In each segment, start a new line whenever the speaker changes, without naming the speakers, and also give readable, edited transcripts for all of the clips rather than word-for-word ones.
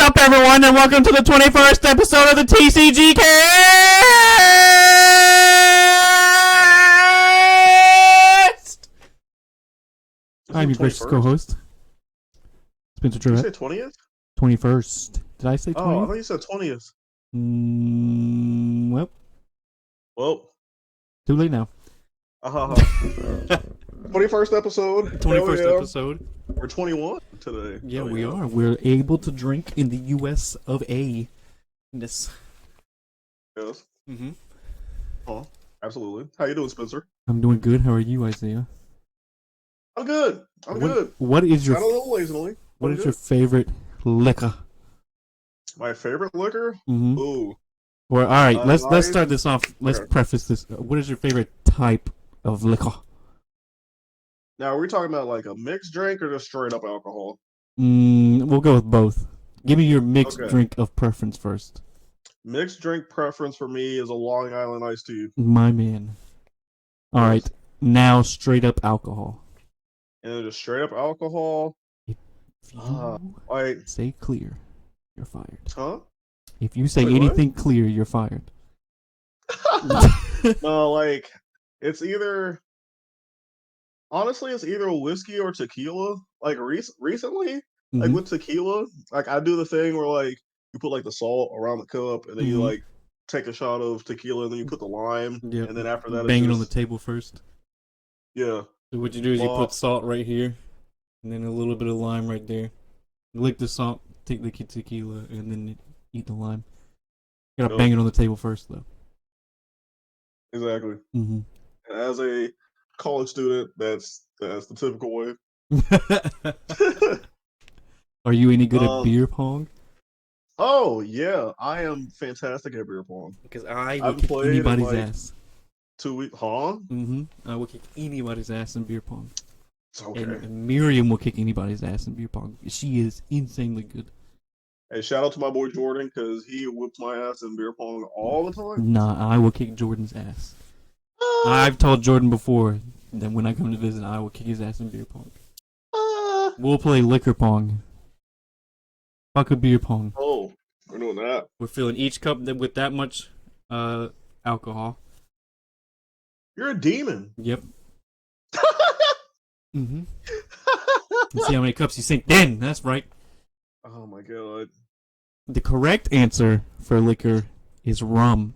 up, everyone, and welcome to the 21st episode of the TCG Cast! I'm your gracious co-host, Spencer
Did you say
Trevette.
20th?
21st. Did I say 20th?
Oh, I thought you said 20th.
Well, too late now.
21st episode.
21st episode.
We're 21 today.
Yeah, we are. We're able to drink in the US of A. Yes.
Yes.
Mm-hmm.
Oh, absolutely. How you doing, Spencer?
I'm doing good. How are you, Isaiah?
I'm good. I'm good.
What is your
Got a little lazily.
What is your favorite liquor?
My favorite liquor?
Mm-hmm.
Ooh.
Or all right, let's start this off. Let's preface this. What is your favorite type of liquor?
Now, are we talking about like a mixed drink or just straight up alcohol?
We'll go with both. Give me your mixed drink of preference first.
Mixed drink preference for me is a Long Island iced tea.
My man. All right, now straight up alcohol.
And just straight up alcohol.
If you say clear, you're fired.
Huh?
If you say anything clear, you're fired.
No, like it's either. Honestly, it's either whiskey or tequila. Like recently, like with tequila, like I do the thing where like you put like the salt around the cup, and then you like take a shot of tequila, and then you put the lime, and then after that,
bang it on the table first.
Yeah.
So what you do is you put salt right here, and then a little bit of lime right there. Lick the salt, take the tequila, and then eat the lime. You gotta bang it on the table first, though.
Exactly. As a college student, that's the typical way.
Are you any good at beer pong?
Oh yeah, I am fantastic at beer pong.
Because I will kick anybody's ass.
2 weeks, huh?
I will kick anybody's ass in beer pong.
It's okay.
And Miriam will kick anybody's ass in beer pong. She is insanely good.
Hey, shout out to my boy Jordan, because he whips my ass in beer pong all the time.
Nah, I will kick Jordan's ass. I've told Jordan before that when I come to visit, I will kick his ass in beer pong. We'll play liquor pong. Fuck a beer pong.
Oh, we're doing that.
We're filling each cup with that much alcohol.
You're a demon.
Yep. Let's see how many cups you sink in. That's right.
Oh my god.
The correct answer for liquor is rum.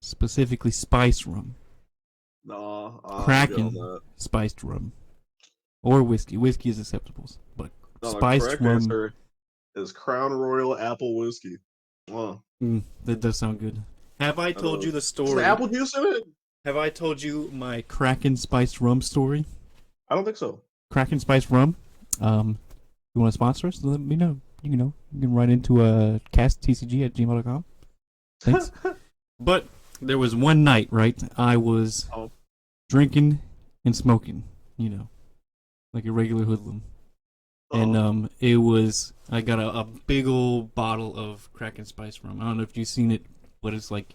Specifically spiced rum.
Nah.
Kraken spiced rum. Or whiskey. Whiskey is acceptable. But spiced
the correct
rum
answer is Crown Royal Apple Whiskey.
That does sound good. Have I told you the story?
Is the apple juice in it?
Have I told you my Kraken spiced rum story?
I don't think so.
Kraken spiced rum. You want to sponsor us? Let me know. You can write into casttcg@gmail.com. Thanks. But there was one night, right? I was drinking and smoking, like a regular hoodlum. And I got a big old bottle of Kraken spiced rum. I don't know if you've seen it, but it's like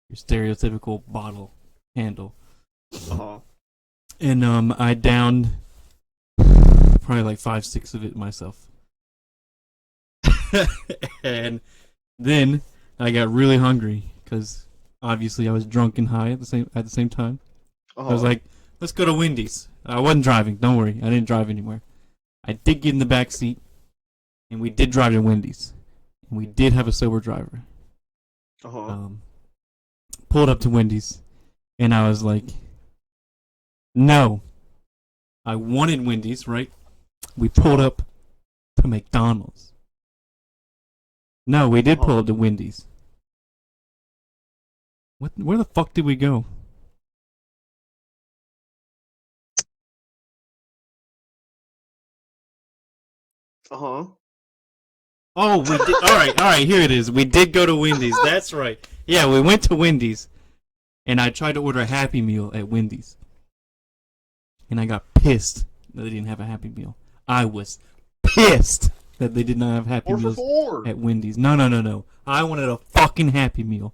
your stereotypical bottle handle. And I downed probably like 5-6 of it myself. And then I got really hungry because obviously I was drunk and high at the same time. I was like, let's go to Wendy's. I wasn't driving, don't worry. I didn't drive anywhere. I did get in the back seat, and we did drive to Wendy's. And we did have a sober driver. Pulled up to Wendy's, and I was like, no. I wanted Wendy's, right? We pulled up to McDonald's. No, we did pull up to Wendy's. Where the fuck did we go? Oh, we did. All right, here it is. We did go to Wendy's. That's right. Yeah, we went to Wendy's, and I tried to order a Happy Meal at Wendy's. And I got pissed that they didn't have a Happy Meal. I was pissed that they did not have Happy Meals at Wendy's. No. I wanted a fucking Happy Meal.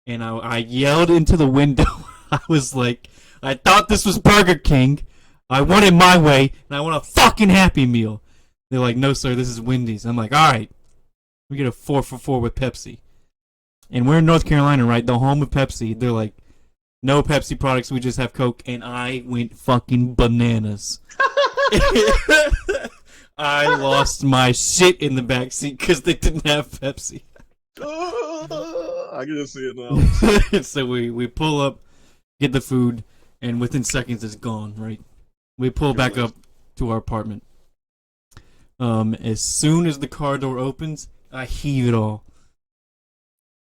And I yelled into the window. I was like, I thought this was Burger King. I want it my way, and I want a fucking Happy Meal. They're like, no, sir, this is Wendy's. I'm like, all right, we get a 4 for 4 with Pepsi. And we're in North Carolina, right? The home of Pepsi. They're like, no Pepsi products, we just have Coke. And I went fucking bananas. I lost my shit in the backseat because they didn't have Pepsi.
I can just see it now.
So we pull up, get the food, and within seconds it's gone, right? We pull back up to our apartment. As soon as the car door opens, I heave it all.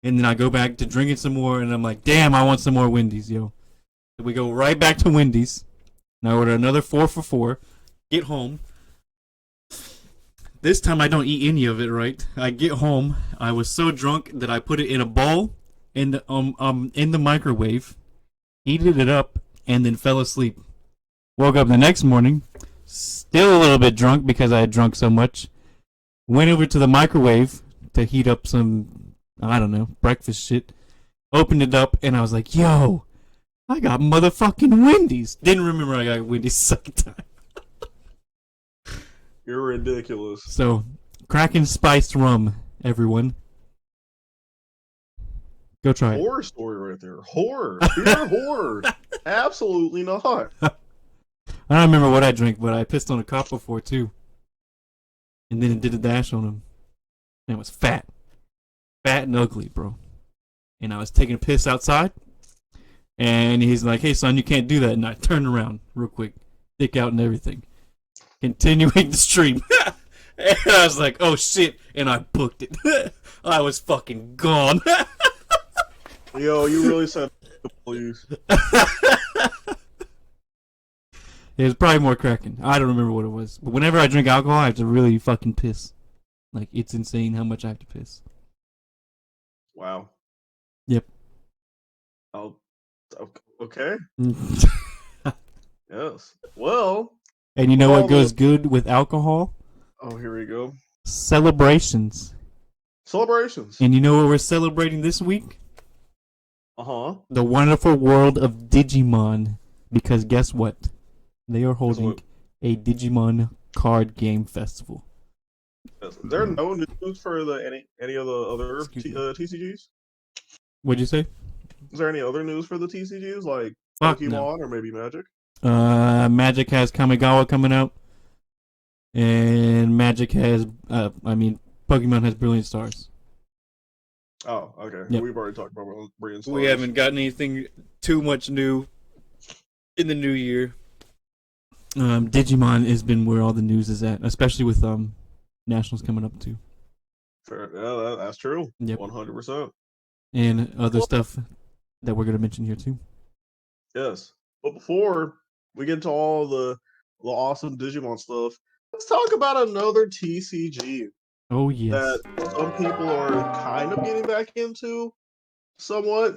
And then I go back to drinking some more, and I'm like, damn, I want some more Wendy's, yo. So we go right back to Wendy's. And I order another 4 for 4. Get home. This time I don't eat any of it, right? I get home. I was so drunk that I put it in a bowl in the microwave, heated it up, and then fell asleep. Woke up the next morning, still a little bit drunk because I had drunk so much. Went over to the microwave to heat up some, I don't know, breakfast shit. Opened it up, and I was like, yo, I got motherfucking Wendy's. Didn't remember I got Wendy's second time.
You're ridiculous.
So, Kraken spiced rum, everyone. Go try it.
Horror story right there. Horror. Pure horror. Absolutely not.
I don't remember what I drank, but I pissed on a cop before, too. And then it did a dash on him. And it was fat. Fat and ugly, bro. And I was taking a piss outside. And he's like, hey, son, you can't do that. And I turned around real quick. Dick out and everything. Continuing the stream. And I was like, oh, shit. And I booked it. I was fucking gone.
Yo, you really said please.
It was probably more Kraken. I don't remember what it was. But whenever I drink alcohol, I have to really fucking piss. Like, it's insane how much I have to piss.
Wow.
Yep.
Okay. Yes. Well.
And you know what goes good with alcohol?
Oh, here we go.
Celebrations.
Celebrations.
And you know what we're celebrating this week?
Uh-huh.
The wonderful world of Digimon. Because guess what? They are holding a Digimon card game festival.
Is there no news for any of the other TCGs?
What'd you say?
Is there any other news for the TCGs like
Fuck
Pokemon
no.
or maybe Magic?
Magic has Kamigawa coming out, and Magic has, Pokemon has Brilliant Stars.
Oh, okay.
Yep.
We've already talked about Brilliant Stars.
We haven't gotten anything too much new in the new year. Digimon has been where all the news is at, especially with Nationals coming up too.
Fair. Yeah, that's true.
Yep.
100%.
And other stuff that we're gonna mention here too.
Yes. But before we get into all the awesome Digimon stuff, let's talk about another TCG.
Oh yes.
That some people are kind of getting back into, somewhat.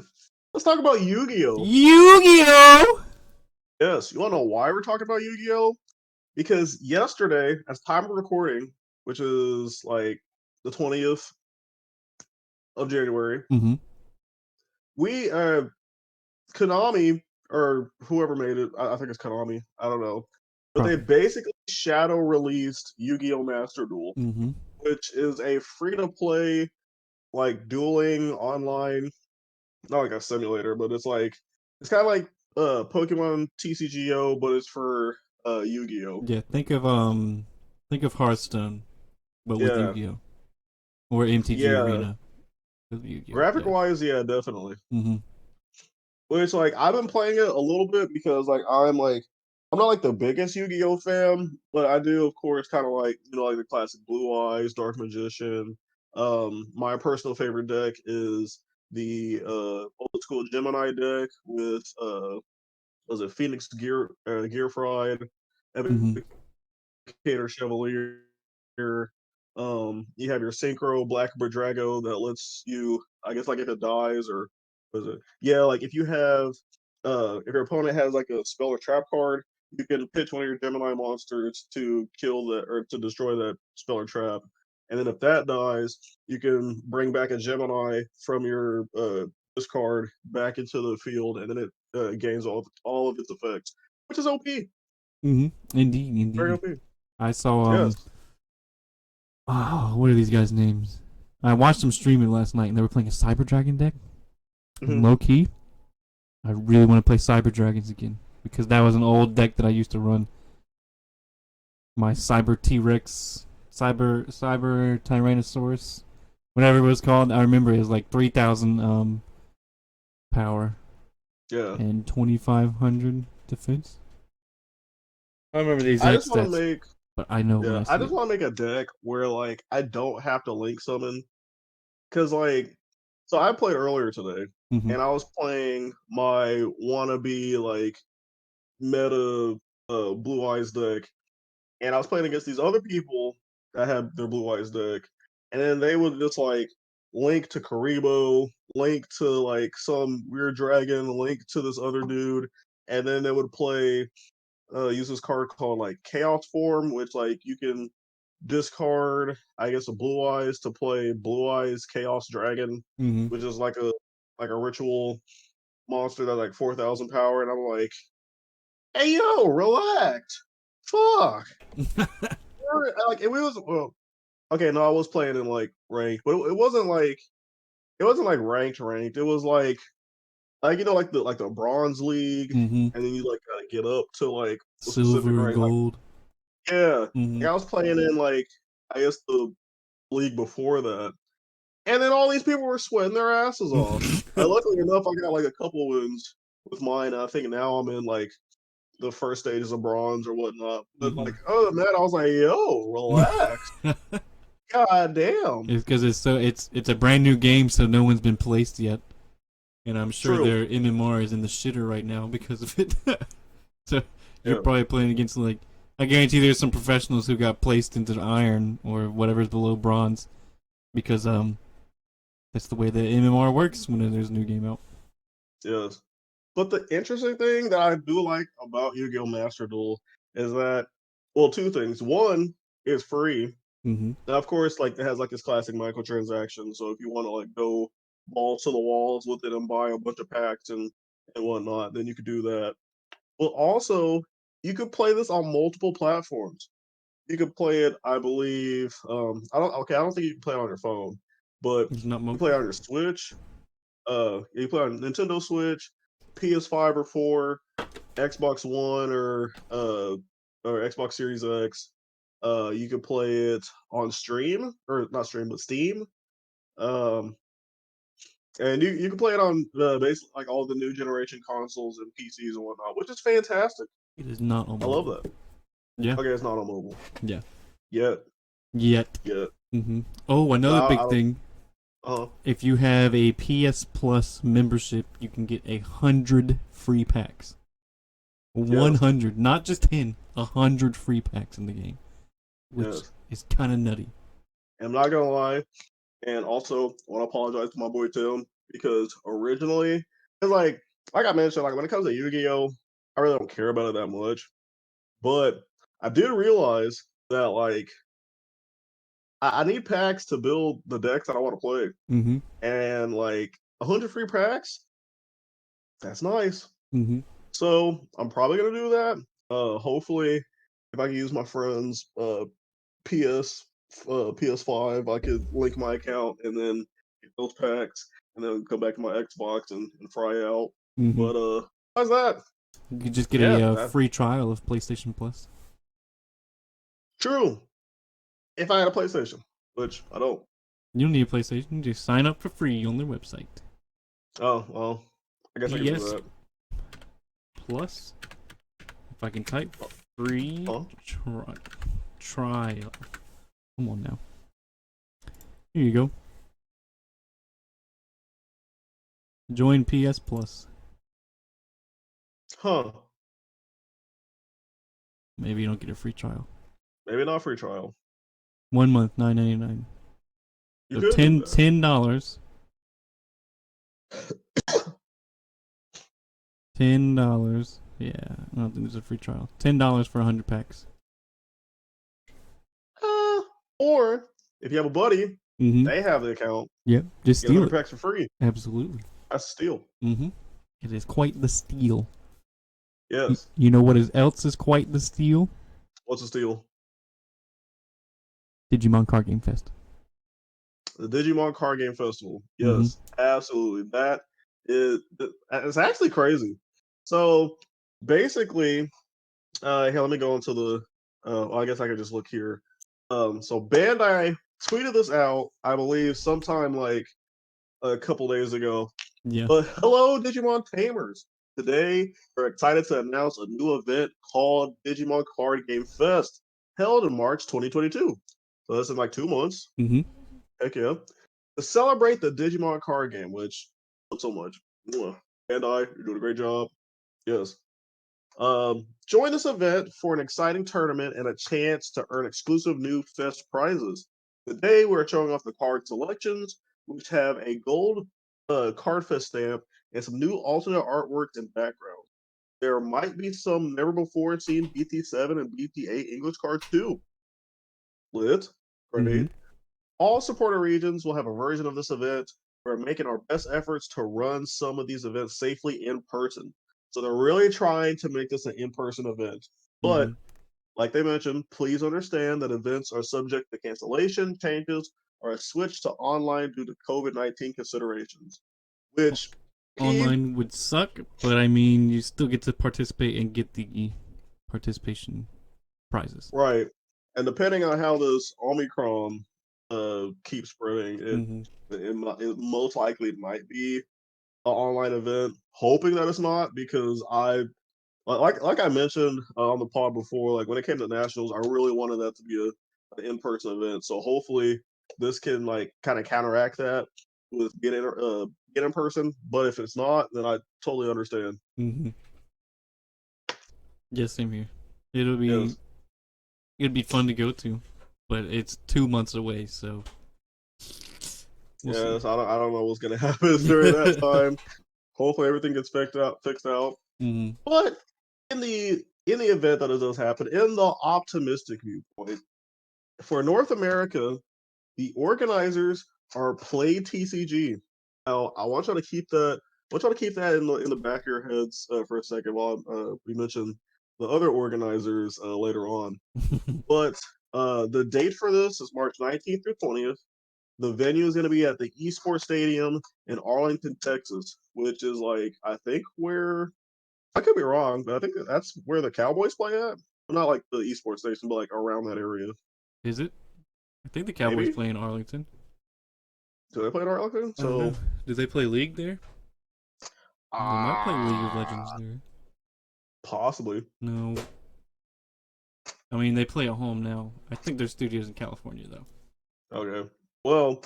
Let's talk about Yu-Gi-Oh!
Yu-Gi-Oh!
Yes. You want to know why we're talking about Yu-Gi-Oh? Because yesterday, as time of recording, which is like the 20th of January, we Konami or whoever made it, I think it's Konami, I don't know, but they basically shadow released Yu-Gi-Oh! Master Duel, which is a free to play like dueling online, not like a simulator, but it's kind of like Pokemon TCGO, but it's for Yu-Gi-Oh.
Yeah, think of Hearthstone, but with Yu-Gi-Oh, or MTG Arena. With Yu-Gi-Oh.
Graphic wise, yeah, definitely.
Mm-hmm.
Which I've been playing it a little bit because I'm not like the biggest Yu-Gi-Oh fan, but I do of course kind of like like the classic Blue Eyes, Dark Magician. My personal favorite deck is the old school Gemini deck with was it Phoenix Gear Fried, Evocator Chevalier. You have your Synchro Black Drago that lets you, I guess, like if it dies or was it? Yeah, like if you have, if your opponent has like a spell or trap card, you can pitch one of your Gemini monsters to kill that or to destroy that spell or trap. And then if that dies, you can bring back a Gemini from your discard back into the field, and then it gains all of its effects, which is OP.
Indeed.
Very OP.
I saw
Yes.
Oh, what are these guys' names? I watched them stream it last night, and they were playing a Cyber Dragon deck.
Hmm.
And low key, I really want to play Cyber Dragons again because that was an old deck that I used to run. My Cyber T Rex, Cyber Tyrannosaurus, whatever it was called. I remember it was like 3,000 power
Yeah.
and 2,500 defense. I remember the
I
exact
just want to
stats,
make
but I know when
yeah,
I
I
see
just
it.
want to make a deck where like I don't have to link summon because like so I played earlier today
Mm-hmm.
and I was playing my wannabe like meta blue eyes deck and I was playing against these other people that had their blue eyes deck and then they would just like link to Karibo, link to like some weird dragon, link to this other dude, and then they would play use this card called like Chaos Form, which like you can discard, I guess, a Blue Eyes to play Blue Eyes Chaos Dragon,
Mm-hmm.
which is like a ritual monster that's like 4,000 power, and I'm like, hey yo, relax, fuck. Like it was well, okay, no, I was playing in like ranked, but it wasn't like ranked. It was like you know like the bronze league,
Mm-hmm.
and then you like kind of get up to like a specific
Silver and
rank. Like
gold.
yeah,
Mm-hmm.
like, I was playing in like I guess the league before that, and then all these people were sweating their asses off. Luckily enough, I got like a couple wins with mine. I think now I'm in like the first stages of bronze or whatnot. But
Mm-hmm.
like other than that, I was like, yo, relax. God damn.
It's because it's a brand new game, so no one's been placed yet, and I'm sure
True.
their MMR is in the shitter right now because of it. So you're
Yeah.
probably playing against like I guarantee there's some professionals who got placed into the iron or whatever's below bronze because that's the way the MMR works when there's a new game out.
Yes. But the interesting thing that I do like about Yu-Gi-Oh! Master Duel is that, well, two things. One, it's free.
Mm-hmm.
Now, of course, like it has like this classic microtransaction. So if you want to like go balls to the walls with it and buy a bunch of packs and whatnot, then you could do that. But also, you could play this on multiple platforms. You could play it, I believe. I don't think you can play it on your phone, but
It's not
you can
mo-
play it on your Switch. You can play it on Nintendo Switch, PS5 or 4, Xbox One or Xbox Series X. You can play it on stream or not stream, but Steam. Um, and you can play it on basically like all the new generation consoles and PCs and whatnot, which is fantastic.
It is not on
I love
mobile.
that.
Yeah.
Okay, it's not on mobile
Yeah.
yet,
Yet.
yet.
Mm-hmm. Oh,
But
another big
I don't.
thing.
Uh,
If you have a PS Plus membership, you can get 100 free packs.
yes,
100, not just 10, 100 free packs in the game, which
yes.
is kind of nutty.
And I'm not gonna lie. And also, I want to apologize to my boy Tim because originally, it's like I mentioned, like when it comes to Yu-Gi-Oh, I really don't care about it that much. But I did realize that like I need packs to build the decks that I want to play,
Mm-hmm.
and like 100 free packs, that's nice.
Mm-hmm.
So I'm probably gonna do that. Hopefully, if I can use my friend's PS PS5, I could link my account and then get those packs, and then come back to my Xbox and fry out.
Mm-hmm.
But how's that?
You could just get
Yeah,
a
that
free trial of PlayStation Plus.
true. If I had a PlayStation, which I don't.
You don't need a PlayStation. Just sign up for free on their website.
Oh well, I guess I can do
PS
that.
Plus. If I can type free
Huh?
trial. Come on now. Here you go. Join PS Plus.
Huh?
Maybe you don't get a free trial.
Maybe not free trial.
1 month, $9.99.
You
So
could do
ten
that.
$10. $10. Yeah, I don't think there's a free trial. $10 for 100 packs.
Uh, or if you have a buddy,
Mm-hmm.
they have the account,
Yep. Just
get
steal
100
it.
packs for free.
Absolutely.
That's a steal.
Mm-hmm. It is quite the steal.
Yes.
You know what else is quite the steal?
What's a steal?
Digimon Card Game Fest.
The Digimon Card Game Festival.
Mm-hmm.
Yes, absolutely. That is it's actually crazy. So basically, here let me go into the. I guess I could just look here. So Bandai tweeted this out, I believe, sometime like a couple days ago.
Yeah.
But hello, Digimon Tamers. Today, we're excited to announce a new event called Digimon Card Game Fest, held in March 2022. So that's in like 2 months.
Mm-hmm.
Heck yeah. To celebrate the Digimon card game, which not so much. Bandai, you're doing a great job. Yes. Join this event for an exciting tournament and a chance to earn exclusive new Fest prizes. Today, we're showing off the card selections, which have a gold card Fest stamp and some new alternate artwork and background. There might be some never before seen BT7 and BT8 English cards too. Lit.
Mm-hmm.
Great. All supporter regions will have a version of this event. We're making our best efforts to run some of these events safely in person. So they're really trying to make this an in-person event.
Mm-hmm.
But like they mentioned, please understand that events are subject to cancellation, changes, or a switch to online due to COVID-19 considerations. Which
Online would suck, but I mean, you still get to participate and get the participation prizes.
right. And depending on how this Omicron keeps spreading,
Mm-hmm.
it most likely might be an online event. Hoping that it's not, because like I mentioned on the pod before, like when it came to nationals, I really wanted that to be an in person event. So hopefully this can like kind of counteract that with get in person. But if it's not, then I totally understand.
Mm-hmm. Yeah, same here. It'll be
Yes,
it'd be fun to go to, but it's 2 months away, so we'll see.
yes. I don't know what's gonna happen during that time. Hopefully everything gets fixed out.
Mm-hmm.
But in the event that it does happen, in the optimistic viewpoint, for North America, the organizers are Play TCG. Now, I want y'all to keep that. I want y'all to keep that in the back of your heads for a second while we mention the other organizers later on. But the date for this is March 19th through 20th. The venue is going to be at the Esports Stadium in Arlington, Texas, which is like I think where I could be wrong, but I think that's where the Cowboys play at. Not like the Esports Station, but like around that area.
Is it? I think the Cowboys
Maybe.
play in Arlington.
Do they play in Arlington?
I don't know.
So
Do they play League there? They might play League of Legends
ah,
there.
possibly.
No. I mean, they play at home now. I think their studio's in California, though.
Okay. Well,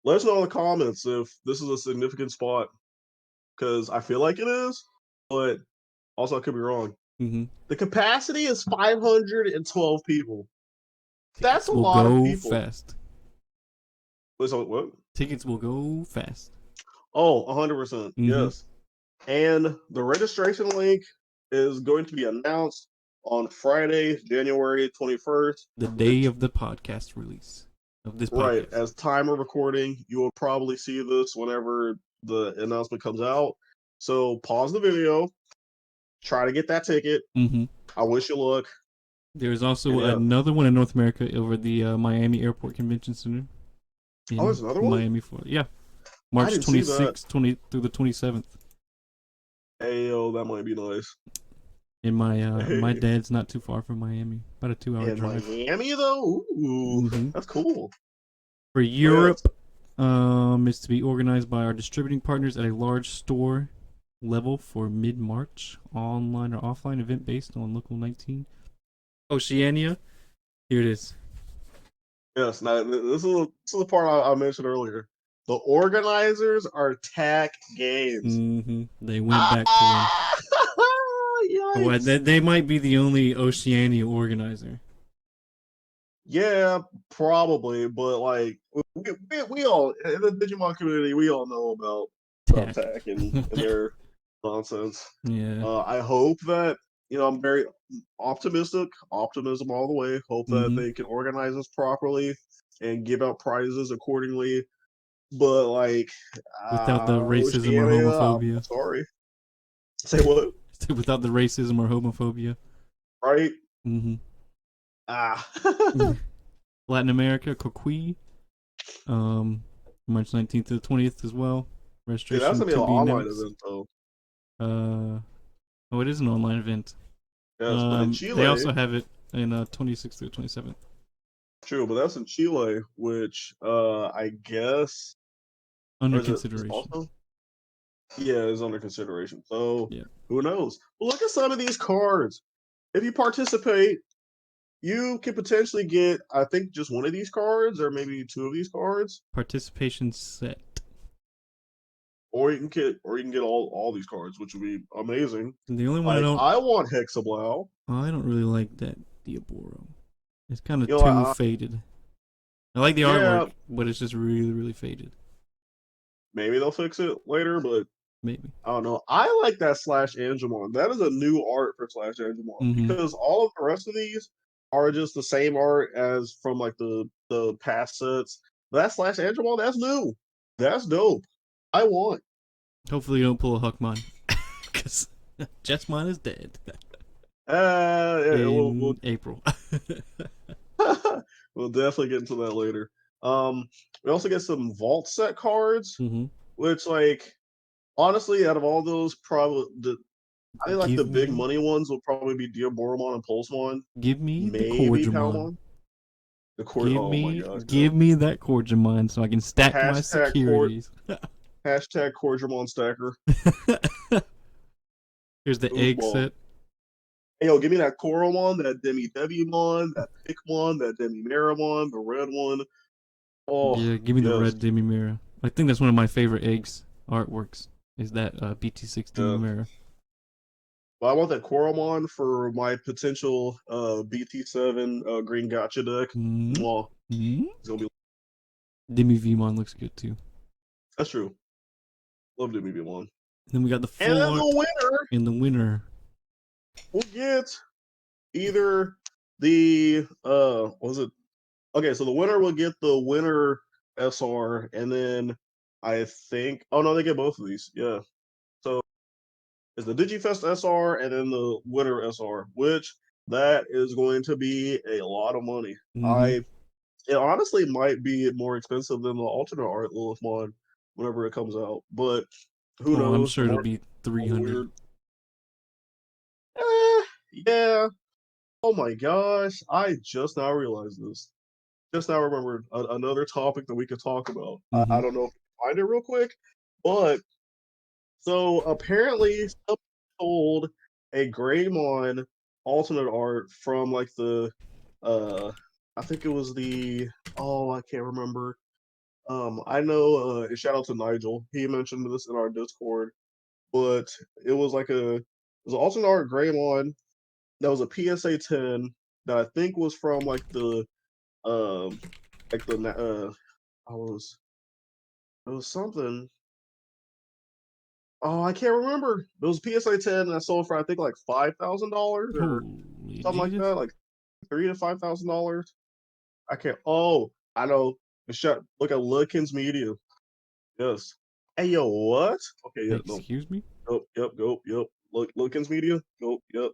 let us know in the comments if this is a significant spot, because I feel like it is, but also I could be wrong.
Mm-hmm.
The capacity is 512 people. That's
Tickets
a
will
lot of
go
people.
fast.
Wait, so what?
Tickets will go fast.
Oh, 100%.
Mm-hmm.
Yes. And the registration link is going to be announced on Friday, January 21st,
The day
which,
of the podcast release of this
right,
podcast.
as time of recording, you will probably see this whenever the announcement comes out. So pause the video, try to get that ticket.
Mm-hmm.
I wish you luck.
There's
And
also
yeah.
another one in North America over the Miami Airport Convention Center
Oh,
in
there's another one?
Miami, Florida. Yeah,
I
March
didn't see that.
26th, 20 through the 27th.
Hey, yo, that might be nice.
And my
Hey.
dad's not too far from Miami, about a 2 hour
In
drive.
Miami, though? Ooh,
Mm-hmm.
that's cool.
For
Oh, yes.
Europe, is to be organized by our distributing partners at a large store level for mid-March, online or offline event based on local 19. Oceania, here it is.
Yes, now this is the part I mentioned earlier. The organizers are TAC Games.
Mm-hmm. They went back to them.
Ah!
Well,
Yikes.
they might be the only Oceania organizer.
Yeah, probably, but like we all in the Digimon community, we all know about
Tech.
TAC and their nonsense.
Yeah.
I hope that I'm very optimism all the way. Hope that
Mm-hmm.
they can organize this properly and give out prizes accordingly. But like
Without the racism or
Oceania, I'm
homophobia.
sorry. Say what?
Without the racism or homophobia.
Right?
Mm-hmm.
Ah.
Latin America, Coquille. March 19th to the 20th as well.
See, that's
Registration
gonna be an
to be
online
announced.
event though.
Oh, it is an online event.
Yes, but in
They
Chile,
also have it in 26th through 27th.
true, but that's in Chile, which I guess,
Under
or is it
consideration.
also? Yeah, is under consideration. So
Yeah.
who knows? But look at some of these cards. If you participate, you can potentially get, I think, just one of these cards, or maybe two of these cards,
Participation set.
or you can get all these cards, which would be amazing.
The only one
Like I want Hexablow.
I don't really like that Diaboro. It's kind of
You know,
too faded. I like the
yeah,
artwork, but it's just really, really faded.
maybe they'll fix it later, but
Maybe.
I don't know. I like that Slash Angemon. That is a new art for Slash Angemon
Mm-hmm.
because all of the rest of these are just the same art as from like the past sets. That Slash Angemon, that's new. That's dope. I want.
Hopefully, you don't pull a Huckmon, because Jessmon is dead
We'll
in April.
we'll definitely get into that later. Um, we also get some vault set cards,
Mm-hmm.
which like honestly, out of all those, probably I think like the
Give
big
me,
money ones will probably be Diaboromon and Pulsemon,
give me the
maybe
Corgimon.
Palmon. The core. Oh my gosh,
Give me that Corgimon so I can stack my
hashtag core
securities.
hashtag Corgimon stacker.
Here's the egg
Foosball.
set.
Hey, yo, give me that Coromon, that Demi Debumon, that Picmon, that Demi Maramon, the red one. Oh
Yeah, give me the
yes,
red Demi-Mirror. I think that's one of my favorite eggs artworks. Is that BT6
yeah.
Demi-Mirror.
But I want that Coromon for my potential BT7 green gotcha deck. Well,
Mm-hmm.
it's gonna be.
Demi-Vmon looks good too.
That's true. Love Demi Bumon.
Then we got the
And
full
then
art
the winner
in the winner.
will get either the was it okay, so the winner will get the winner SR, and then I think, oh no, they get both of these. Yeah. So it's the DigiFest SR and then the winner SR, which that is going to be a lot of money.
Mm-hmm.
It honestly might be more expensive than the alternate art Lilithmon whenever it comes out, but who
Oh, I'm
knows? The
sure it'll
market
be 300.
weird. Eh, yeah. Oh my gosh, I just now realized this. Just now remembered another topic that we could talk about. I
Mm-hmm.
don't know if you can find it real quick, but so apparently someone sold a Greymon alternate art from like the uh I think it was the oh I can't remember. I know shout out to Nigel. He mentioned this in our Discord, but it was like it was an alternate art Greymon that was a PSA 10 that I think was from um like the I was it was something. Oh, I can't remember. It was PSA 10 and I sold for I think like $5,000 or
Holy
something like
Jesus.
that, like $3,000 to $5,000. I can't. Oh, I know. Look at Ludkins Media. Yes. Hey yo, what? Okay, yeah, no.
Excuse me?
Go, yep. Look, Ludkins Media. Go, yep.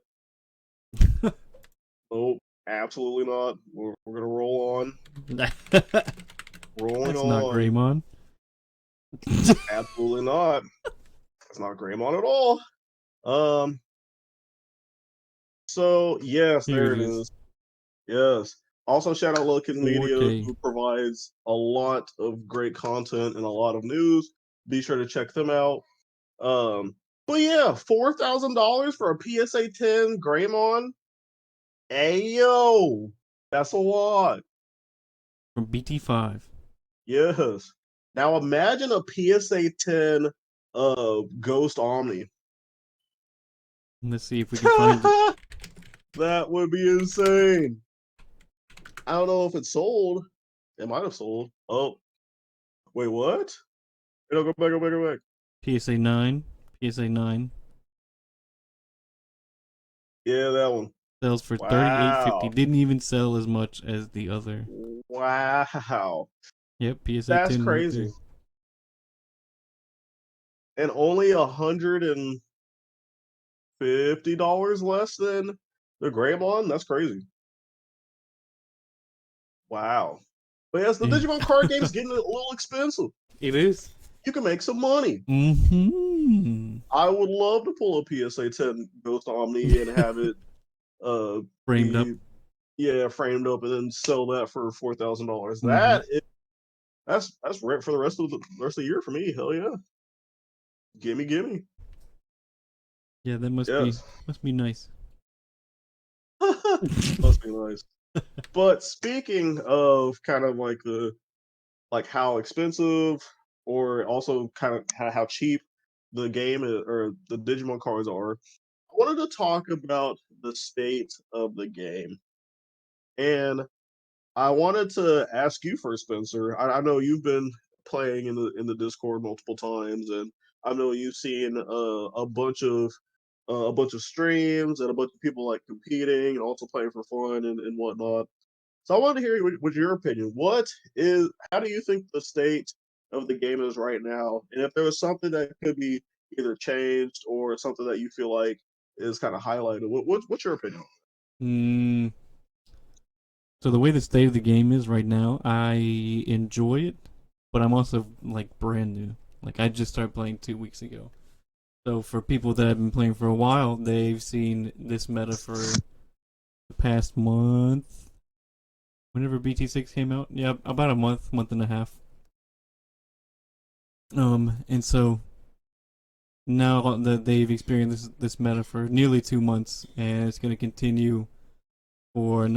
Nope, absolutely not. We're gonna roll on. Rolling
That's not
on.
Greymon.
Absolutely not. It's not Greymon at all. Um. So yes,
Here
there
it
it
is.
is. Yes. Also, shout out Lil Media,
4K.
who provides a lot of great content and a lot of news. Be sure to check them out. But yeah, $4,000 for a PSA 10 Greymon. Hey yo, that's a lot.
From BT5.
Yes. Now imagine a PSA 10 Ghost Omni.
Let's see if we can find it.
That would be insane. I don't know if it sold. It might have sold. Oh, wait, what? No, go back.
PSA 9. PSA 9.
Yeah, that one.
Sells for 38.50.
Wow.
Didn't even sell as much as the other.
Wow.
Yep, PSA
That's
10 right
crazy.
there.
And only $150 less than the Greymon? That's crazy. Wow. But yes, the
Yeah.
Digimon card game is getting a little expensive.
It is.
You can make some money.
Mm-hmm.
I would love to pull a PSA 10 Ghost Omni and have it
Framed up.
be framed up and then sell that for $4,000.
Mm-hmm.
That's rent for the rest of the year for me. Hell yeah. Gimme, gimme.
Yeah, that
Yes.
must be nice.
Must be nice. But speaking of kind of like how expensive or also kind of how cheap the game or the Digimon cards are, I wanted to talk about the state of the game. And I wanted to ask you first, Spencer. I know you've been playing in the Discord multiple times, and I know you've seen a bunch of streams and a bunch of people like competing and also playing for fun and whatnot. So I wanted to hear what your opinion. How do you think the state of the game is right now? And if there was something that could be either changed or something that you feel like is kind of highlighted, what's your opinion?
Mm, so the way the state of the game is right now, I enjoy it, but I'm also like brand new. Like I just started playing 2 weeks ago. So for people that have been playing for a while, they've seen this meta for the past month. Whenever BT6 came out, yeah, about a month and a half. And so now that they've experienced this meta for nearly 2 months, and it's going to continue for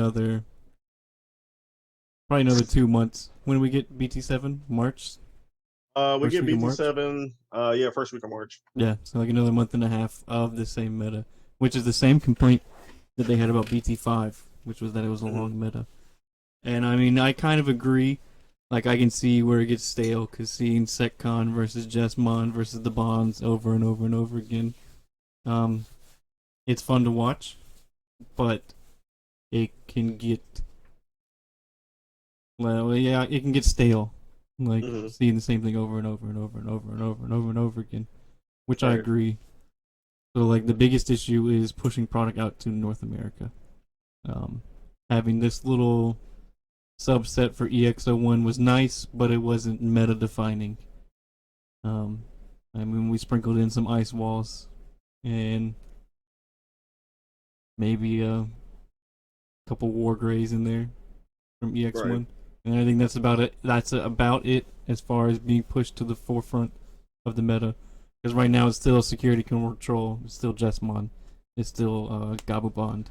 probably another 2 months. When we get BT7, March,
We
first
get
week of March.
BT7, first week of March.
Yeah, so like another month and a half of the same meta, which is the same complaint that they had about BT5, which was that it was a
Hmm.
long meta. And I mean, I kind of agree. Like I can see where it gets stale because seeing Seccon versus Jesmon versus the Bonds over and over and over again. Um, it's fun to watch, but it can get well, yeah, it can get stale. Like
Hmm.
seeing the same thing over and over and over and over and over and over and over again, which I
Right.
agree. So like the biggest issue is pushing product out to North America. Um, Having this little subset for EX01 was nice, but it wasn't meta defining. Um, I mean, we sprinkled in some ice walls and maybe a couple war grays in there from
Right.
EX1, and I think that's about it. That's about it as far as being pushed to the forefront of the meta. Because right now it's still security control, it's still Jesmon, it's still Gabubond.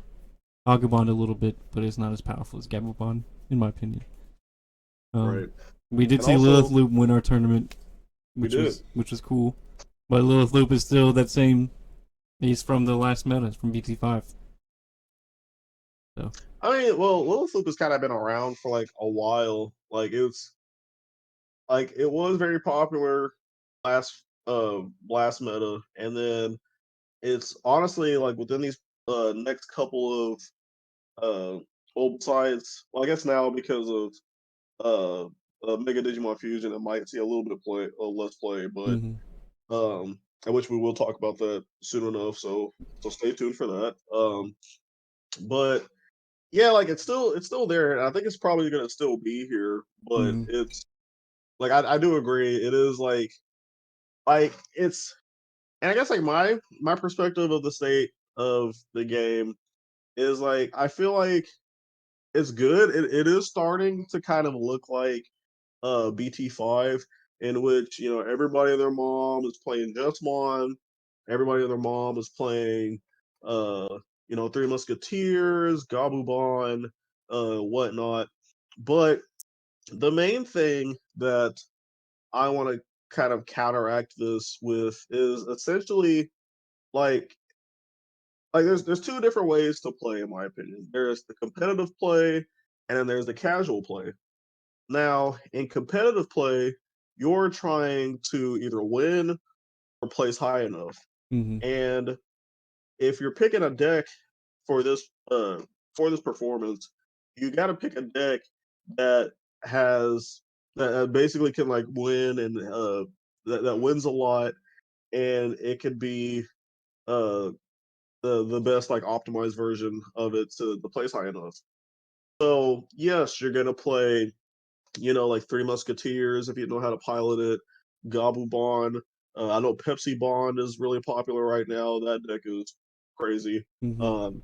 Agabond a little bit, but it's not as powerful as Gabubond, in my opinion. Um,
Right.
we did
And
see Lilith
also,
Loop win our tournament,
we did.
which was cool. But Lilith Loop is still that same. He's from the last meta, from BT5. So.
I mean, well, Little Sloop has kind of been around for like a while. It was very popular last meta, and then it's honestly like within these next couple of besides, well, I guess now because of Mega Digimon Fusion, it might see a little bit of play, less play, but
Mm-hmm.
in which we will talk about that soon enough. So stay tuned for that. But yeah, like it's still there, and I think it's probably gonna still be here. But
Mm-hmm.
it's like I do agree. It is like it's, and I guess like my perspective of the state of the game is like I feel like it's good. It is starting to kind of look like BT5, in which everybody and their mom is playing Jetsmon, everybody and their mom is playing uh Three Musketeers, Gabubon, whatnot. But the main thing that I want to kind of counteract this with is essentially like there's two different ways to play in my opinion. There's the competitive play and then there's the casual play. Now, in competitive play, you're trying to either win or place high enough.
Mm-hmm.
And if you're picking a deck for this performance, you got to pick a deck that has that basically can like win and that wins a lot, and it could be uh the best like optimized version of it to the place high enough. So yes, you're gonna play, like Three Musketeers if you know how to pilot it. Gabu Bond. I know Pepsi Bond is really popular right now. That deck is crazy.
Mm-hmm.
Um,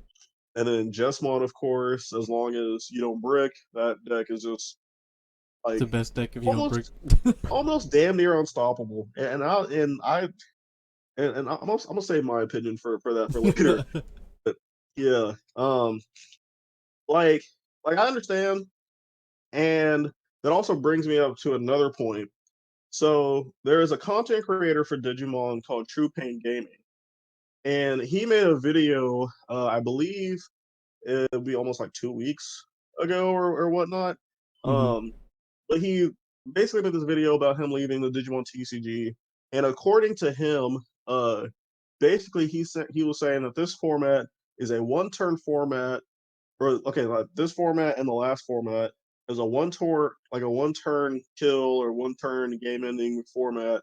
and then Jesmon, of course, as long as you don't brick, that deck is just
It's the
like
best deck if you don't break.
almost almost damn near unstoppable. And I'm gonna save my opinion for that for later. But yeah, like I understand, and that also brings me up to another point. So there is a content creator for Digimon called True Pain Gaming, and he made a video. I believe it'll be almost like 2 weeks ago or whatnot.
Mm-hmm.
Um, but he basically made this video about him leaving the Digimon TCG, and according to him, basically he was saying that this format is a one-turn format, or okay, like this format and the last format is a one turn kill or one turn game ending format.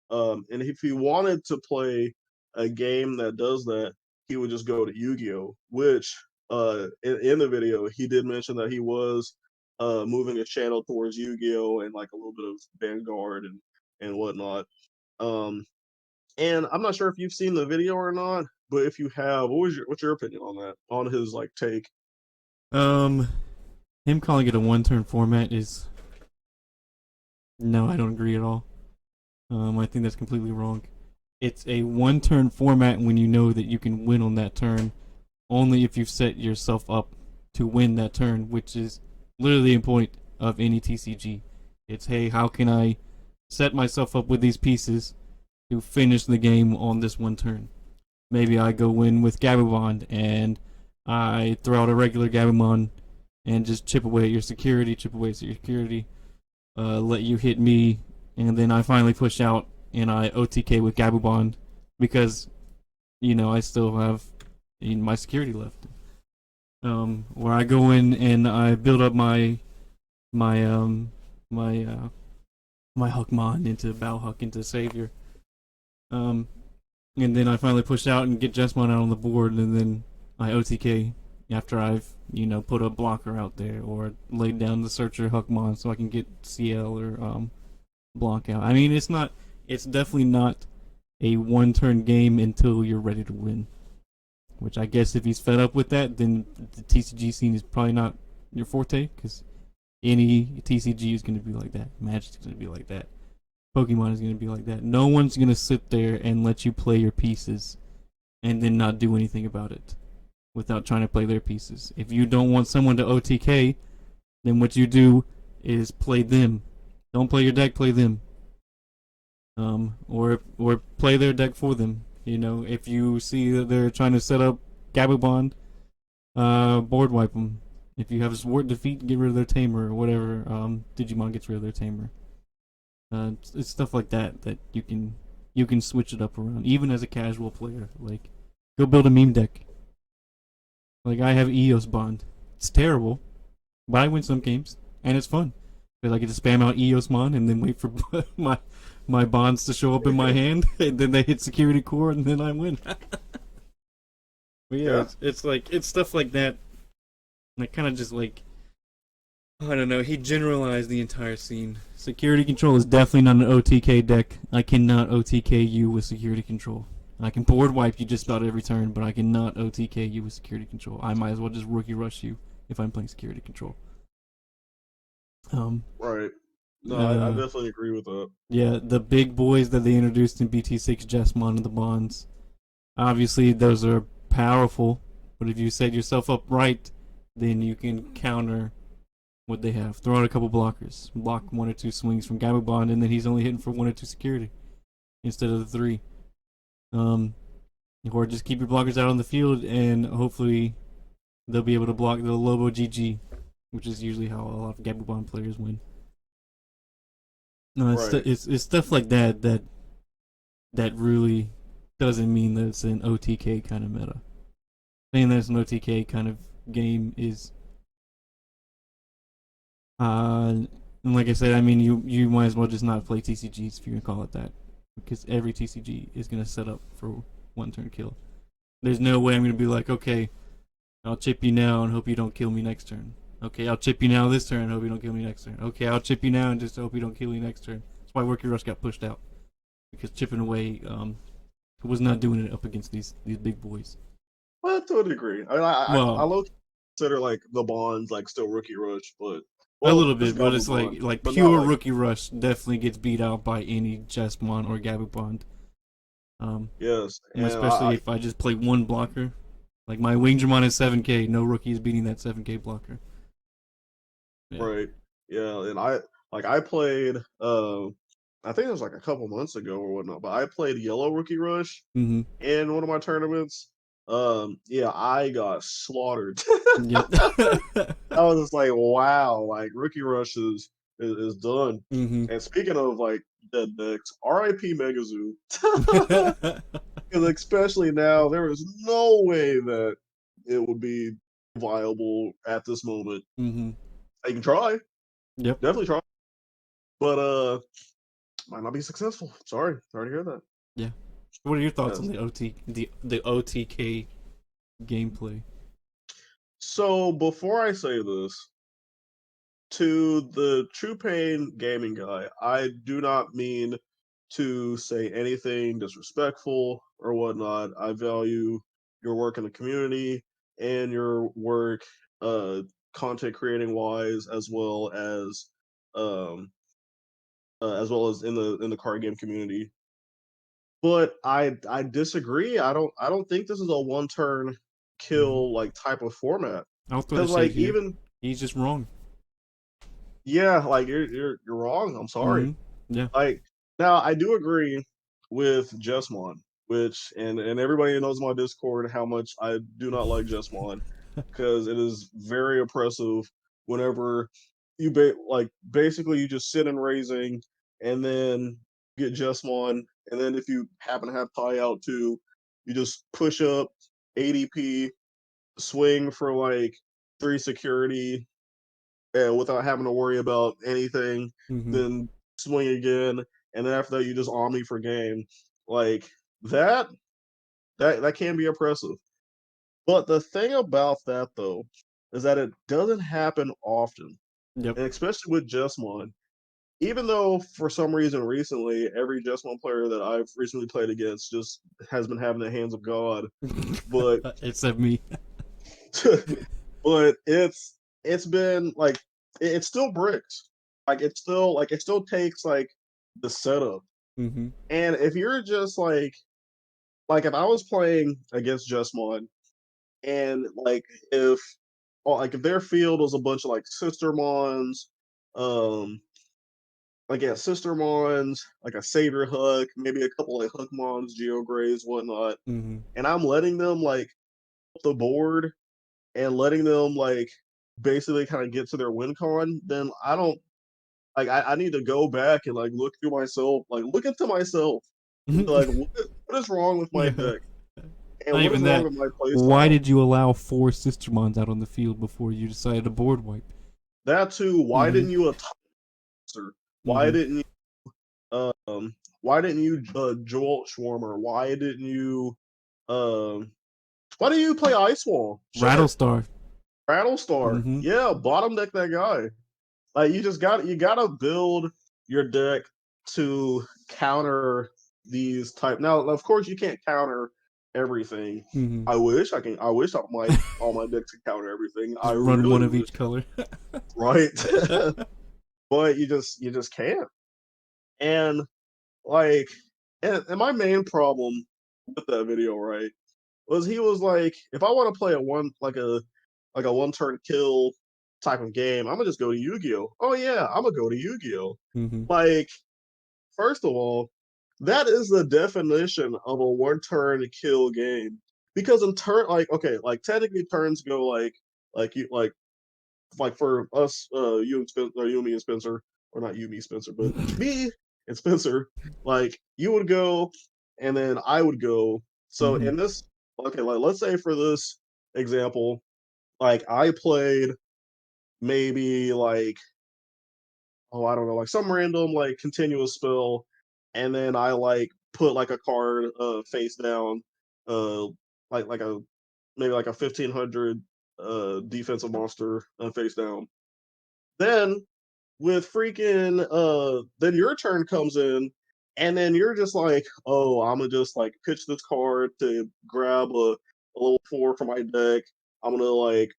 And if he wanted to play a game that does that, he would just go to Yu-Gi-Oh! Which in the video he did mention that he was moving his channel towards Yu-Gi-Oh! And like a little bit of Vanguard and whatnot. Um, and I'm not sure if you've seen the video or not, but if you have, what's your opinion on that? On his like take?
Um, him calling it a one-turn format is no, I don't agree at all. I think that's completely wrong. It's a one-turn format when you know that you can win on that turn, only if you've set yourself up to win that turn, which is literally the point of any TCG. It's hey, how can I set myself up with these pieces to finish the game on this one turn? Maybe I go in with Gabumon and I throw out a regular Gabumon and just chip away at your security, let you hit me, and then I finally push out and I OTK with Gabumon because I still have my security left. Where I go in and I build up my my my Huckmon into Balhuck into Savior. Um, and then I finally push out and get Jessmon out on the board, and then I OTK after I've put a blocker out there or laid down the Searcher Huckmon so I can get CL or block out. I mean, it's definitely not a one-turn game until you're ready to win. Which I guess if he's fed up with that, then the TCG scene is probably not your forte because any TCG is going to be like that. Magic's going to be like that. Pokemon is going to be like that. No one's going to sit there and let you play your pieces and then not do anything about it without trying to play their pieces. If you don't want someone to OTK, then what you do is play them. Don't play your deck, play them. Or play their deck for them. If you see that they're trying to set up Gabumon, board wipe them. If you have a Sword Defeat, get rid of their Tamer or whatever. Digimon gets rid of their Tamer. It's stuff like that you can switch it up around, even as a casual player. Like, go build a meme deck. Like I have Eos Bond. It's terrible, but I win some games and it's fun because I get to spam out Eosmon and then wait for my bonds to show up in my hand, and then they hit Security Core, and then I win. But yeah,
Yeah.
it's stuff like that. Like kind of just like I don't know. He generalized the entire scene. Security Control is definitely not an OTK deck. I cannot OTK you with Security Control. I can board wipe you just about every turn, but I cannot OTK you with Security Control. I might as well just Rookie Rush you if I'm playing Security Control.
Right. No, I
uh,
definitely agree with that.
yeah, the big boys that they introduced in BT6, Jesmon and the Bonds. Obviously, those are powerful, but if you set yourself up right, then you can counter what they have. Throw out a couple blockers, block one or two swings from Gabumon, and then he's only hitting for one or two security instead of the three. Or just keep your blockers out on the field, and hopefully they'll be able to block the Lobo GG, which is usually how a lot of Gabumon players win. No,
Right.
it's stuff like that really doesn't mean that it's an OTK kind of meta. Saying that it's an OTK kind of game is, and like I said, I mean you might as well just not play TCGs if you can call it that, because every TCG is gonna set up for one turn kill. There's no way I'm gonna be like, okay, I'll chip you now and hope you don't kill me next turn. Okay, I'll chip you now this turn. Hope you don't kill me next turn. Okay, I'll chip you now and just hope you don't kill me next turn. That's why Rookie Rush got pushed out because chipping away was not doing it up against these big boys.
Well, to a degree. I
Well,
low consider like the bonds like still rookie rush, but
a
well,
little
this
bit, but
Gabu
it's
bond,
like
but not
pure
like
Rookie Rush definitely gets beat out by any Chessmon or Gabupon. Um,
yes, and
especially if I just play one blocker. Like my Wingdramon is 7K, no rookie is beating that 7K blocker. Yeah.
right, yeah, and I played I think it was like a couple months ago or whatnot, but I played Yellow Rookie Rush
Mm-hmm.
in one of my tournaments. Yeah, I got slaughtered.
Yep.
I was just like, wow, like Rookie Rush is done.
mm-hmm.
And speaking of like dead decks, R.I.P. Megazoo. Because especially now, there is no way that it would be viable at this moment.
mm-hmm.
I can try,
Yep.
definitely try, but might not be successful. Sorry to hear that.
Yeah. What are your thoughts on
Yes.
the OTK gameplay?
So before I say this, to the True Pain gaming guy, I do not mean to say anything disrespectful or whatnot. I value your work in the community and your work uh content creating wise as well as in the card game community. But I disagree. I don't think this is a one turn
Mm-hmm.
kill like type of format.
I'll throw the
Cause
shade
like
here.
even
He's just wrong.
yeah, like you're wrong. I'm sorry.
Mm-hmm. Yeah.
Like now, I do agree with Jesmon, which and everybody knows my Discord how much I do not like Jesmon because it is very oppressive. Whenever like basically you just sit in raising and then get Jesmon, and then if you happen to have tie out too, you just push up ADP, swing for like 3 security, and without having to worry about anything,
mm-hmm.
then swing again, and then after that you just omni for game. Like that that can be oppressive. But the thing about that though is that it doesn't happen often.
Yep.
And especially with Jesmon. Even though for some reason recently every Jesmon player that I've recently played against just has been having the hands of God. But
Except me.
but it's been like it still bricks. It still takes like the setup.
Mm-hmm.
And if you're just like if I was playing against Justmon and if if their field was a bunch of like sister mons, um sister mons, like a savior hook, maybe a couple like hook mons, geograys, whatnot,
Mm-hmm.
and I'm letting them like the board and letting them like basically kind of get to their win con, then I don't I need to go back and like look through myself, like look into myself and be like, what is wrong with my
Yeah.
deck? And
Not
what is
even
wrong
that.
with my
Why
playstyle?
did you allow 4 Sistermons out on the field before you decided to board wipe?
That too, why
Mm-hmm.
didn't you Toxer? Why
Mm-hmm.
didn't why didn't you Jolt Schwarmer? Um why didn't you play Ice Wall? Shit.
Rattlestar.
Rattlestar.
Mm-hmm.
Yeah, bottom deck that guy. Like you gotta build your deck to counter these type. Now, of course, you can't counter everything.
Mm-hmm.
I wish all my decks could counter everything. I
Just run
really
one of
wish,
each color.
right? But you just can't. And like, and my main problem with that video, right, was he was like, if I want to play a one turn kill type of game, I'm gonna just go to Yu-Gi-Oh. Oh yeah, I'm gonna go to Yu-Gi-Oh.
mm-hmm.
Like, first of all, that is the definition of a one turn kill game. Because in turn, like, okay, like technically turns go like like for us, you and Spencer, or you, me, and Spencer, or not you, me, Spencer, but me and Spencer, like you would go, and then I would go. So
mm-hmm.
in this, okay, like let's say for this example, like I played maybe like I don't know, like some random like continuous spell, and then I like put like a card face down, uh like a maybe like a 1500 defensive monster face down. Then with freaking then your turn comes in, and then you're just like, oh, I'm gonna just like pitch this card to grab a level 4 for my deck. I'm gonna like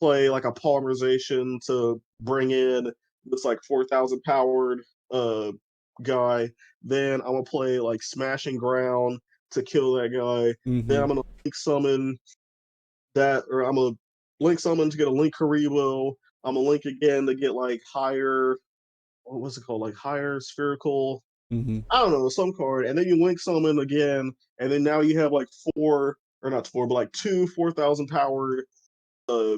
play like a polymerization to bring in this like 4,000 powered uh guy. Then I'm gonna play like smashing ground to kill that guy. Then
Mm-hmm.
I'm gonna link summon that, or I'm gonna link summon to get a link Karibo. I'm gonna link again to get like higher, what was it called? Like higher spherical.
Mm-hmm.
I don't know, some card, and then you link summon again, and then now you have like four, or not four, but like two 4,000 powered uh,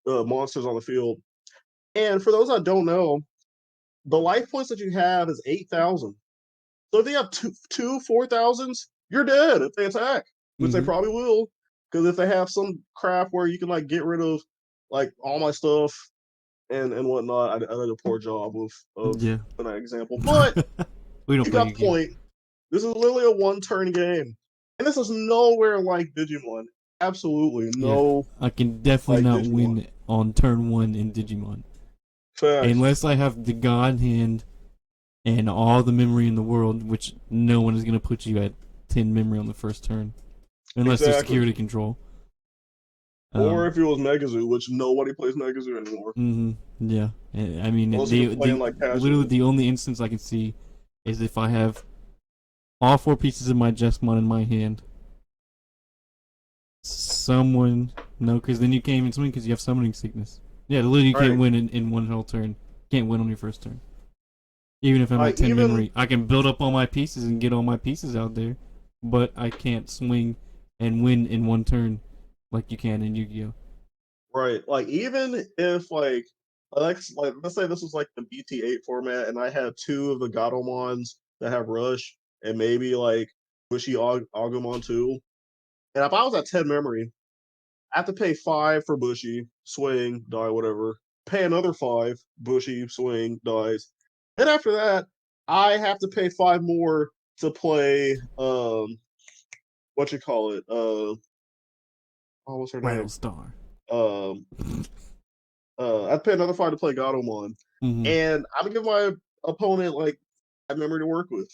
monsters on the field. And for those that don't know, the life points that you have is 8,000. So if you have two 4,000s, you're dead if they attack, which they
Mm-hmm.
probably will. Because if they have some crap where you can like get rid of like all my stuff and whatnot, I did a poor job of
Yeah.
that example. But
We don't
you
play
got
your
the
game.
point. This is literally a one-turn game, and this is nowhere like Digimon. Absolutely
Yeah.
no
I can definitely
like
not
Digimon.
win on turn 1 in Digimon.
Facts.
Unless I have the God Hand and all the memory in the world, which no one is going to put you at 10 memory on the first turn. Unless there's
Exactly.
security control.
Or if it was Megazoo, which nobody plays Megazoo anymore.
Mm-hmm. Yeah. I mean,
Unless you're playing
the
like
literally
casually.
the only instance I can see is if I have all 4 pieces of my Jesmon in my hand. Someone, no, because then you can't even swing because you have summoning sickness. Yeah, literally you can't
Right.
win in one whole turn. Can't win on your first turn. Even if I'm at
Like
10
even
memory, I can build up all my pieces and get all my pieces out there, but I can't swing and win in one turn like you can in Yu-Gi-Oh.
right. Like even if like let's say this was like the BT8 format and I had two of the Gatomons that have rush and maybe like Bushy Agumon too. And if I was at 10 memory, I have to pay 5 for Bushy, swing, die, whatever. Pay another 5, Bushy, swing, dies. Then after that, I have to pay 5 more to play what you call it? Oh, what's her name?
Rattlestar.
Um I have to pay another 5 to play Gatomon.
Mm-hmm.
And I'm gonna give my opponent like a memory to work with.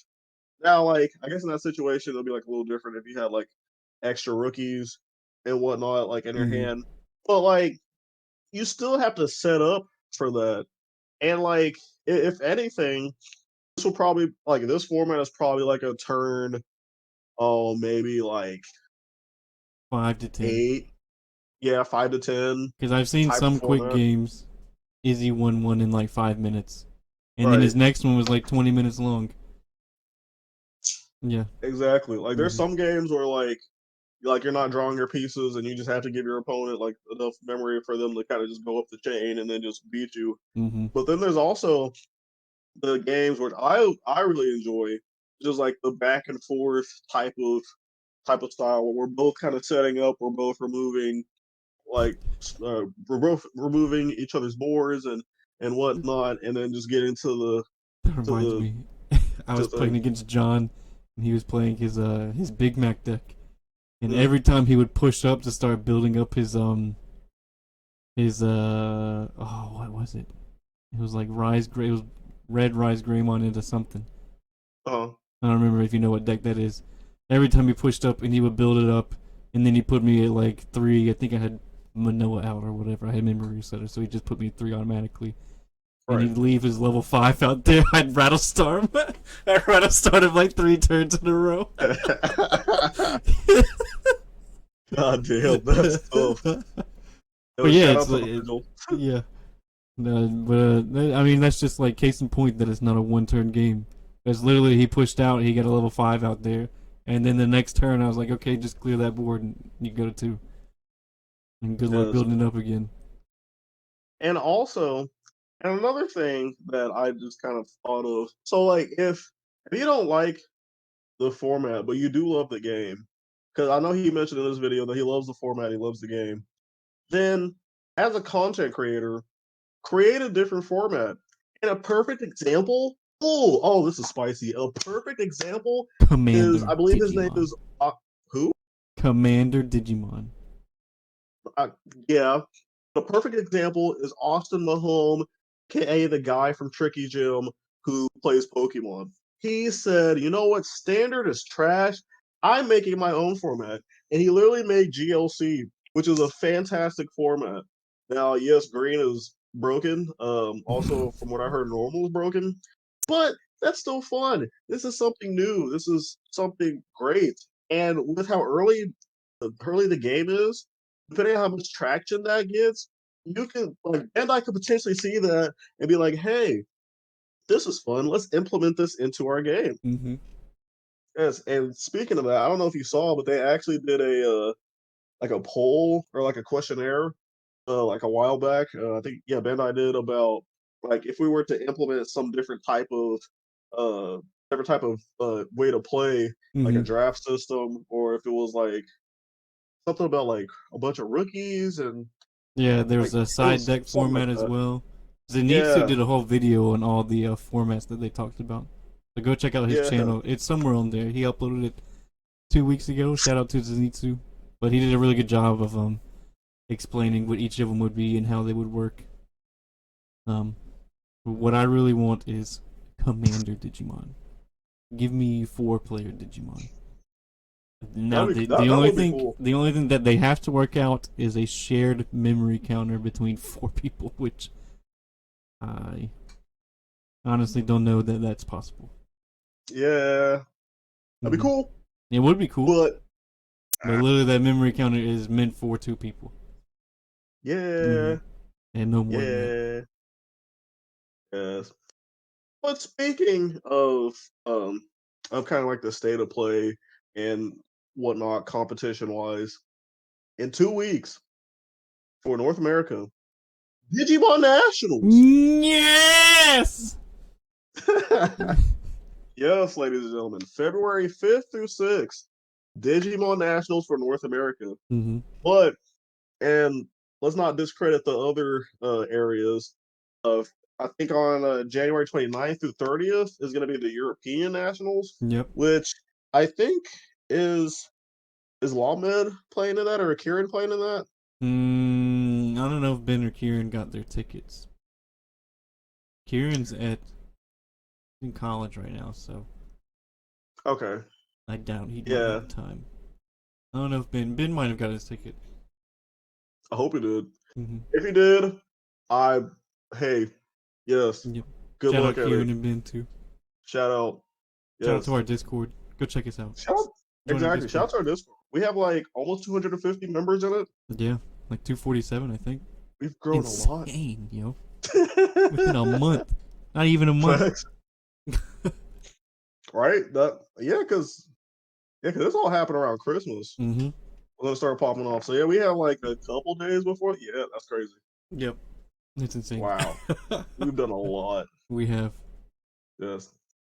Now, like, I guess in that situation it'll be like a little different if you had like extra rookies and whatnot, like in your
Mm-hmm.
hand. But like you still have to set up for that. And like, if anything, this will probably like this format is probably like a turn. Oh, maybe like
5 to 10.
8, yeah, 5 to 10
Because I've seen
type of
some quick
format.
games. Izzy won one in like 5 minutes, and then
Right,
his next one was like 20 minutes long. Yeah.
exactly. Like, there's
Mm-hmm.
some games where like you're not drawing your pieces, and you just have to give your opponent like enough memory for them to kind of just go up the chain and then just beat you.
Mm-hmm.
But then there's also the games which I really enjoy, just like the back and forth type of style where we're both kind of setting up, we're both removing like we're both removing each other's boards and whatnot, and then just getting
That
to
reminds
the
me. I
to
was
the
playing
thing.
against John, and he was playing his Big Mac deck, and
Mm,
every time he would push up to start building up his oh, what was it? It was like Rise Gray. It was red Rise Greymon into something.
uh,
I don't remember if you know what deck that is. Every time he pushed up and he would build it up, and then he put me at like 3. I think I had Manoa out or whatever. I had memory resetter, so he just put me at 3 automatically. And
right.
he'd leave his level 5 out there. I'd Rattlestar him. I Rattlestar him like 3 turns in a row.
God damn, that's tough.
But
Yo,
yeah,
shout
it's
out to
like
Virgil.
yeah. No, but I mean that's just like case in point that it's not a one-turn game. Because literally he pushed out, he got a level 5 out there, and then the next turn I was like, okay, just clear that board and you go to 2. And good luck
Yes.
building it up again.
And also, and another thing that I just kind of thought of. So like if you don't like the format, but you do love the game, because I know he mentioned in this video that he loves the format, he loves the game. Then, as a content creator, create a different format. And a perfect example. Oh, this is spicy. A perfect example is,
Commander
I believe his name
Digimon.
is who?
Commander Digimon.
uh, yeah, the perfect example is Austin Mahone, aka the guy from Tricky Jim who plays Pokemon. He said, "You know what? Standard is trash. I'm making my own format," and he literally made GLC, which is a fantastic format. Now, yes, green is broken. Also, from what I heard, normal is broken, but that's still fun. This is something new. This is something great. And with how early the game is, depending on how much traction that gets, you can like and I could potentially see that and be like, hey, this is fun. Let's implement this into our game.
Mm-hmm.
Yes, and speaking of that, I don't know if you saw, but they actually did a like a poll or like a questionnaire like a while back. I think yeah, Bandai did about like if we were to implement some uh different type of way to play, like a
Mm-hmm.
draft system, or if it was like something about like a bunch of rookies and
Yeah,
like
there's a
it
side
was
deck
something like
format as
that.
well. Zenitsu
Yeah,
did a whole video on all the formats that they talked about. So go check out his
yeah,
channel. It's somewhere on there. He uploaded it 2 weeks ago. Shout out to Zenitsu. But he did a really good job of explaining what each of them would be and how they would work. Um, what I really want is Commander Digimon. Give me 4-player Digimon. Now
that that would be cool.
the only thing that they have to work out is a shared memory counter between 4 people, which I honestly don't know that that's possible.
Yeah, that'd be
Mm-hmm.
cool.
It would be cool,
But
but literally that memory counter is meant for 2 people. Mm-hmm.
yeah,
And no more than that.
yeah, yes. But speaking of kind of like the state of play and whatnot, competition wise, in 2 weeks for North America, Digimon Nationals.
Yes.
Yes, ladies and gentlemen, February 5th through 6th, Digimon Nationals for North America.
Mm-hmm.
But and let's not discredit the other areas of I think on January 29th through 30th is going to be the European Nationals,
Yep.
which I think is is Lawmed playing in that or Kieran playing in that?
I don't know if Ben or Kieran got their tickets. Kieran's at in college right now, so
Okay,
I doubt he might
yeah,
have time. I don't know if Ben might have got his ticket.
I hope he did.
Mm-hmm.
If he did, I hey, yes,
Yep.
good
Shout
luck
out
at it.
Kieran and Ben too.
Shout out,
Shout out to
yes,
our Discord. Go check us out.
shout out,
Join our
exactly. Shout
Discord.
out to our Discord. We have like almost 250 members in it.
Yeah, like 247, I think.
We've grown a lot.
Insane, yo. Within a month. Not even a month.
Facts. Right? That yeah, because this all happened around Christmas.
Mm-hmm.
When it started popping off. So yeah, we have like a couple days before. Yeah, that's crazy.
Yep. It's insane.
Wow, we've done a lot.
We have.
Yes.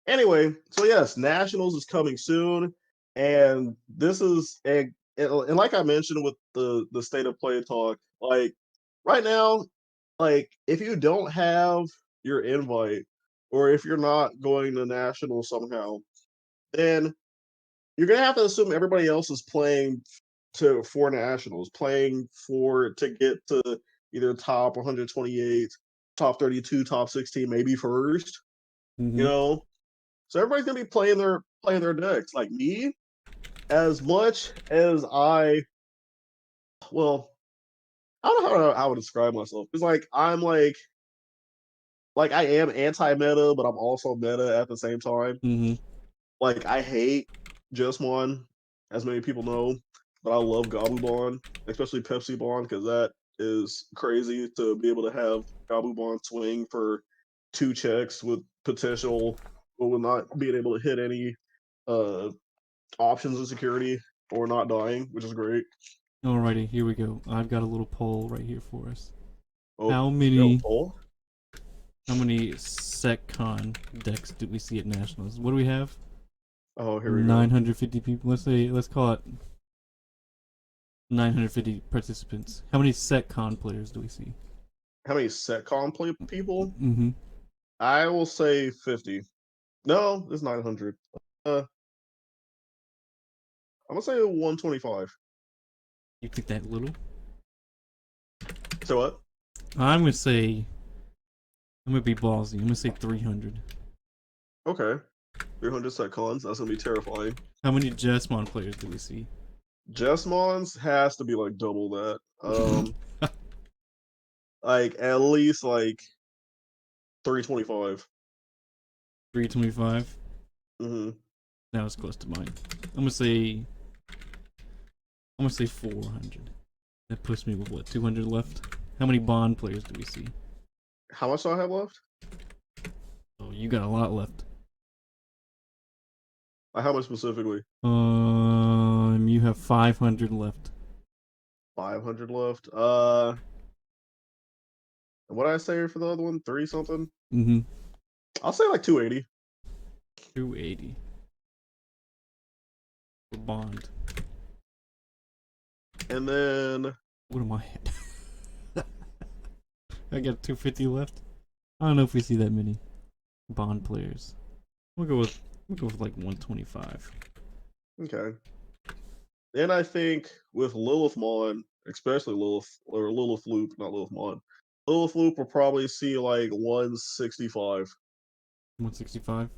Anyway, so yes, Nationals is coming soon, and this is and like I mentioned with the state of play talk, like right now, like if you don't have your invite or if you're not going to Nationals somehow, then you're gonna have to assume everybody else is playing to for nationals, playing for to get to either top 128, top 32, top 16, maybe first. You
Mm-hmm.
know, so everybody's gonna be playing their decks. Like me, as much as well, I don't know how I would describe myself. It's like I am anti-meta, but I'm also meta at the same time.
Mm-hmm.
Like I hate just one, as many people know, but I love Gabubon, especially Pepsi Bond, because that is crazy to be able to have Gabubon swing for 2 checks with potential, but with not being able to hit any uh options of security or not dying, which is great.
Alrighty, here we go. I've got a little poll right here for us.
Oh,
How
yo,
many
Paul.
how many SecCon decks did we see at Nationals? What do we have?
Oh, here we go.
950 people. Let's call it 950 participants. How many SecCon players do we see?
How many setcom play people?
Mm-hmm.
I will say 50. No, it's 900. I'm gonna say 125.
You think that little?
So what?
I'm gonna say I'm gonna be ballsy. I'm gonna say 300.
Okay. 300 set cons. That's gonna be terrifying.
How many Jesmon players do we see?
Jesmons has to be like double that. Like at least like 325.
325.
Mm-hmm.
That was close to mine. I'm gonna say 400. That puts me with what, 200 left? How many Bond players do we see?
How much do I have left?
Oh, you got a lot left.
Like how much specifically?
You have 500 left.
500 left. What did I say for the other one? 3 something?
Mm-hmm.
I'll say like 280.
280 for Bond.
And then
What am I at? I got 250 left. I don't know if we see that many Bond players. We'll go with like 125.
okay. Then I think with Lilith Mon, especially Lilith or Lilith Loop, not Lilith Mon. Lilith Loop will probably see like 165.
165.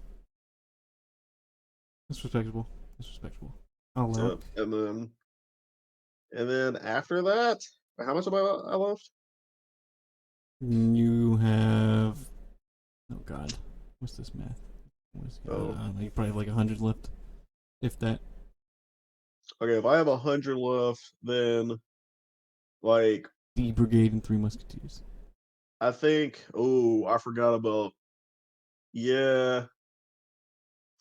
That's respectable. That's respectable. I'll allow
Yeah.
it.
And then after that, how much about I left?
You have. Oh God, what's this math? I
Oh.
don't know. You probably have like 100 left, if that.
Okay, if I have 100 left, then like
The Brigade and Three Musketeers.
I think I forgot about yeah,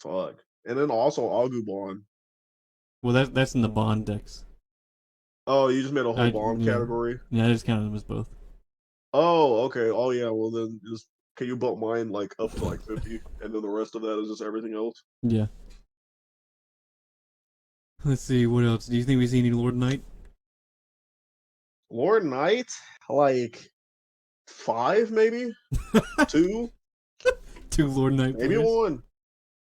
fuck. And then also Agumon.
Well, that's in the Bond decks.
Oh, you just made a whole
I
bomb
yeah
category.
yeah. I just counted them as both.
Oh, okay. Oh yeah, well then just can you bump mine like up to like 50 and then the rest of that is just everything else?
Yeah. Let's see what else. Do you think we see any Lord Knight?
Lord Knight, like 5 maybe? 2?
2 Lord Knight
Maybe
players.
1.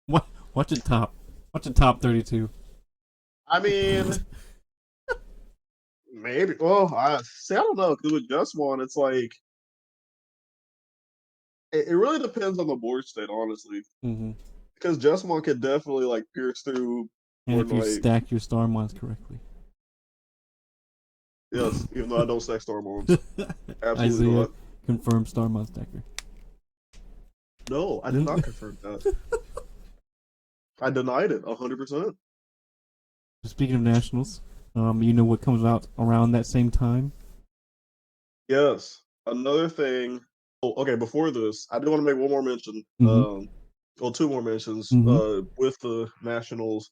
What? Watch it top. Watch it top 32.
I mean, maybe. Well, I see. I don't know because with just one, it's like it really depends on the board state, honestly.
Mm-hmm.
Because just one could definitely like pierce through
And
Lord
if you
Knight.
stack your star mons correctly.
Yes, even though I don't stack star mons, absolutely
Isaiah
not.
confirmed star mon stacker.
No, I did not confirm that. I denied it 100%.
Speaking of nationals, you know what comes out around that same time?
Yes. Another thing. Oh, okay. Before this, I do want to make one more mention.
Mm-hmm.
Well, 2 more mentions.
Mm-hmm.
With the nationals.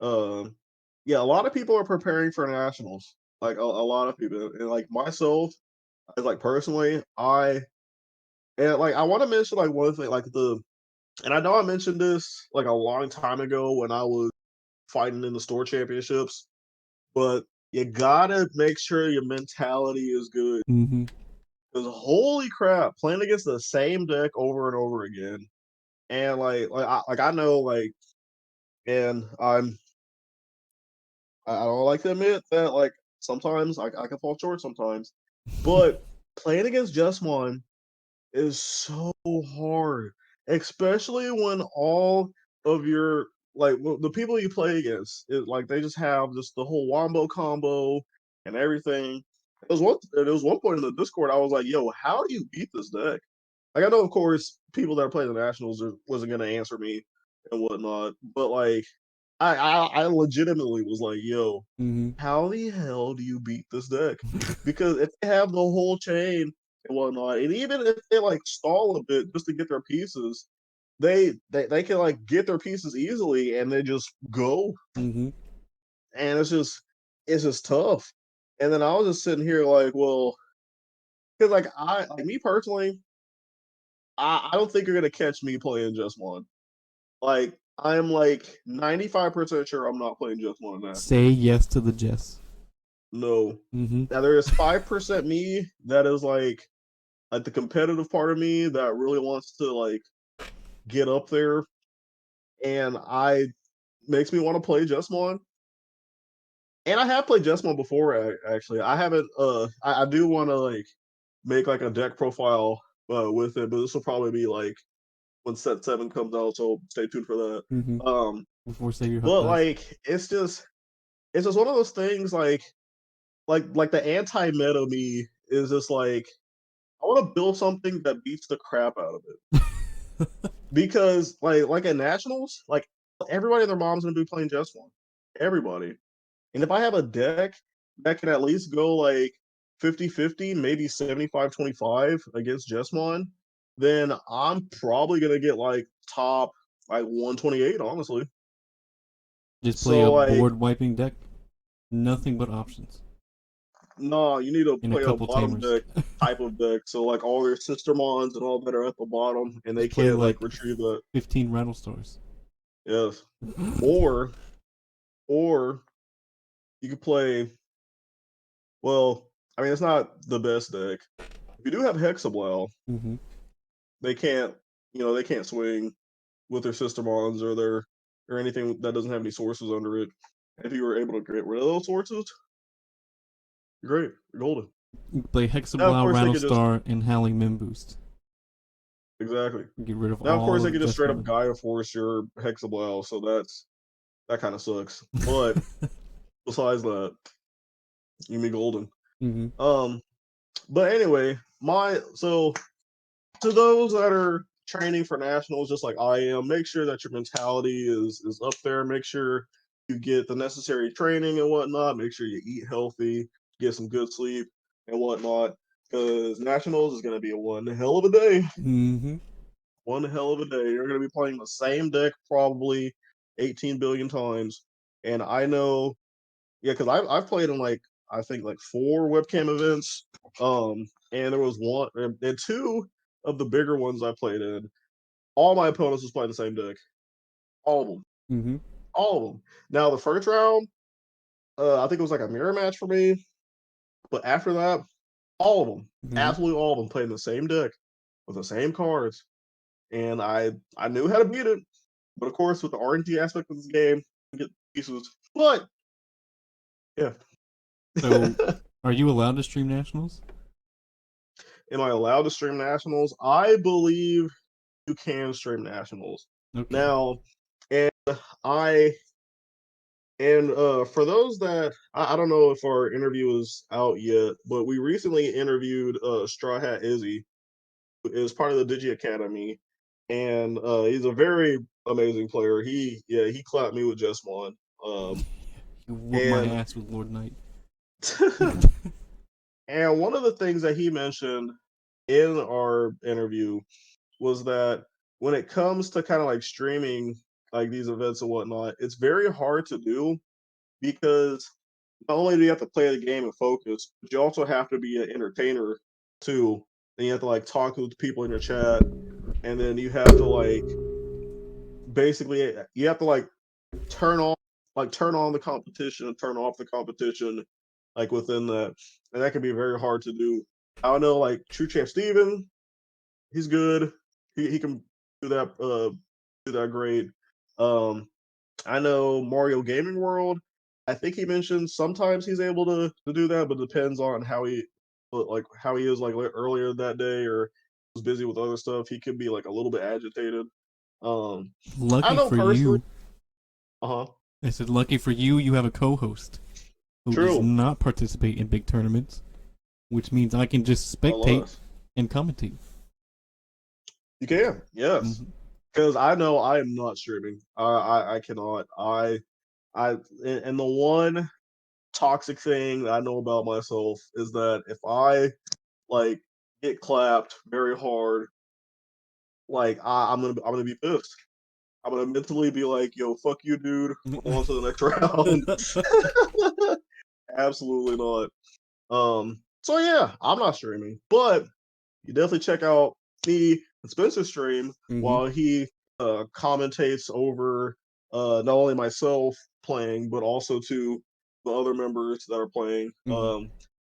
Um, yeah, a lot of people are preparing for nationals. Like a lot of people, and like myself, like personally, I want to mention like one thing, like and I know I mentioned this like a long time ago when I was fighting in the store championships, but you gotta make sure your mentality is good.
Mm-hmm.
Because holy crap, playing against the same deck over and over again, and I know and I don't like to admit that like sometimes I can fall short sometimes, but playing against just one is so hard, especially when all of your the people you play against like they just have just the whole wombo combo and everything. There was one point in the Discord I was like, "Yo, how do you beat this deck?" Like I know, of course, people that are playing the Nationals wasn't gonna answer me and whatnot, but like I legitimately was like, "Yo,
Mm-hmm.
how the hell do you beat this deck?" Because if they have the whole chain and whatnot, and even if they like stall a bit just to get their pieces, they can like get their pieces easily and they just go,
Mm-hmm.
and it's just tough. And then I was just sitting here like, well, because like me personally, I don't think you're gonna catch me playing just one. Like I'm like 95% sure I'm not playing just one
Say
nationals.
yes to the Jess.
No.
Mm-hmm.
Now there is 5% me that is like the competitive part of me that really wants to like get up there, and I makes me want to play just one. And I have played just one before actually. I haven't I do want to like make like a deck profile with it, but this will probably be like when set 7 comes out, so stay tuned for that.
Mm-hmm.
Um,
Before Savior Huck
but
does.
like it's just one of those things like the anti meta me is just like I want to build something that beats the crap out of it because like at nationals, like everybody and their mom's gonna be playing just one, everybody. And if I have a deck that can at least go like 50-50, maybe 75-25 against Jesmon, then I'm probably gonna get like top like 128, honestly.
Just play a
So like
board wiping deck. Nothing but options.
no, you need to
And a
play a
couple
bottom
tamers.
deck type of deck. So like all your sister mons and all that are at the bottom, and they
Just play
can't
like
like retrieve that.
15 rattle stars.
Yes. Or or you could play. Well, I mean it's not the best deck. If you do have Hexablow,
Mm-hmm.
they can't they can't swing with their sister mons or anything that doesn't have any sources under it. If you were able to get rid of those sources, you're great. You're golden.
You can play
Now of
Hexablow,
course they could just
Rattlestar, and Howling Min Boost.
exactly.
Get rid of
Now of course
all
they
of
could just straight up
Jesmon.
Gaia Force your Hexablow, so that kind of sucks. But besides that, you be golden.
Mm-hmm.
Um, but anyway, my so to those that are training for nationals, just like I am, make sure that your mentality is up there. Make sure you get the necessary training and whatnot. Make sure you eat healthy, get some good sleep and whatnot. Because nationals is going to be a one hell of a day.
Mm-hmm.
One hell of a day. You're going to be playing the same deck probably 18 billion times. And I know, yeah, because I've played in like I think like 4 webcam events. And there was one and two of the bigger ones I played in. All my opponents was playing the same deck. All of them.
Mm-hmm.
All of them. Now the first round, I think it was like a mirror match for me. But after that, all of them,
Mm-hmm.
absolutely all of them, playing the same deck with the same cards, and I knew how to beat it. But of course, with the RNG aspect of this game, you get pieces. But yeah,
So, are you allowed to stream nationals?
am I allowed to stream nationals? I believe you can stream nationals
Okay.
now, and I and for those that I don't know if our interview is out yet, but we recently interviewed Straw Hat Izzy, who is part of the Digi Academy, and he's a very amazing player. He clapped me with just one.
You whoop my
And
ass with Lord Knight.
and one of the things that he mentioned in our interview was that when it comes to kind of like streaming like these events and whatnot, it's very hard to do because not only do you have to play the game and focus, but you also have to be an entertainer too. And you have to like talk with people in your chat, and then you have to like basically you have to like turn on turn on the competition and turn off the competition like within that, and that can be very hard to do. I know like True Champ Steven, he's good. He can do that do that great. Um, I know Mario Gaming World. I think he mentioned sometimes he's able to do that, but it depends on how he is like earlier that day or was busy with other stuff. He could be like a little bit agitated. Um, I
Lucky
know
for
personally.
you,
Uh huh.
I said, lucky for you, you have a co-host who does
True.
not participate in big tournaments, which means I can just spectate
Unless
and commentate.
you can, yes,
Mm-hmm.
because I know I am not streaming. I cannot. I and the one toxic thing that I know about myself is that if I like get clapped very hard, like I'm gonna be pissed. I'm gonna mentally be like, "Yo, fuck you, dude. On to the next round." Absolutely not. So yeah, I'm not streaming, but you definitely check out me and Spencer's stream
Mm-hmm.
while he commentates over not only myself playing, but also to the other members that are playing.
Mm-hmm.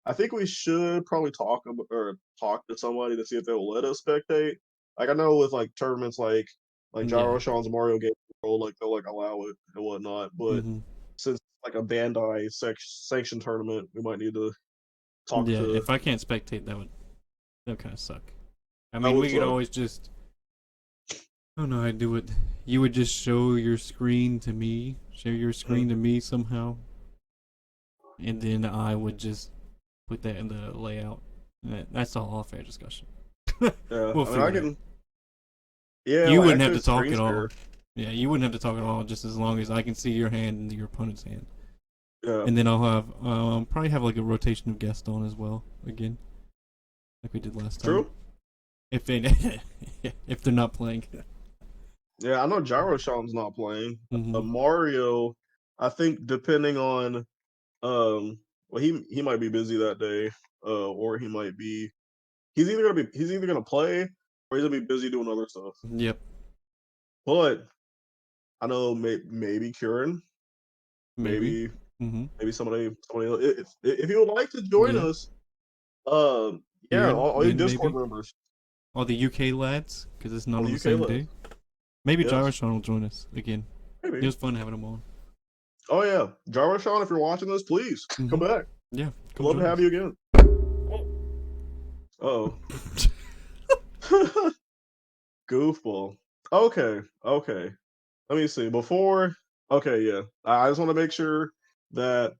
I think we should probably talk to somebody to see if they will let us spectate. Like I know with like tournaments like
Yeah.
Gyro Sean's Mario Game World, like they'll like allow it and whatnot. But
Mm-hmm.
since it's like a Bandai sanctioned tournament, we might need to talk
Yeah.
to
If I can't spectate, that would That kind of suck. I
That
mean,
would
we could
suck.
always just. I don't know how to do it. You would just show your screen to me, share your screen to
Mhm.
me somehow, and then I would just put that in the layout. That's all fair discussion.
Yeah,
We'll
I mean, I
figure it out.
can. Yeah,
You
like I
wouldn't have
could
to talk
screen
at all.
share.
Yeah, you wouldn't have to talk at all, just as long as I can see your hand and your opponent's hand.
Yeah,
And then I'll have probably have like a rotation of guests on as well again, like we did last time.
true.
If they if they're not playing.
Yeah, I know Gyroshan's not playing.
Mm-hmm.
Mario, I think depending on well he might be busy that day, or he might be he's either gonna play or he's gonna be busy doing other stuff.
Yep.
But I know maybe Kieran,
Maybe.
maybe
Mm-hmm.
somebody else. If you would like to join
Yeah.
us, yeah,
Kieran,
all you
Min,
Discord
maybe.
members,
All the UK lads, because it's not
all
on
the
the
UK
same
list,
day. Maybe
yes,
Gyroshan will join us again. It
maybe.
was fun having him on.
Oh yeah, Gyroshan, if you're watching this, please
Mm-hmm.
come back.
Yeah,
We'd
come
love to
join
have
us.
you again. Oh, goofball. Okay, okay. Let me see. Okay, yeah. I just want to make sure that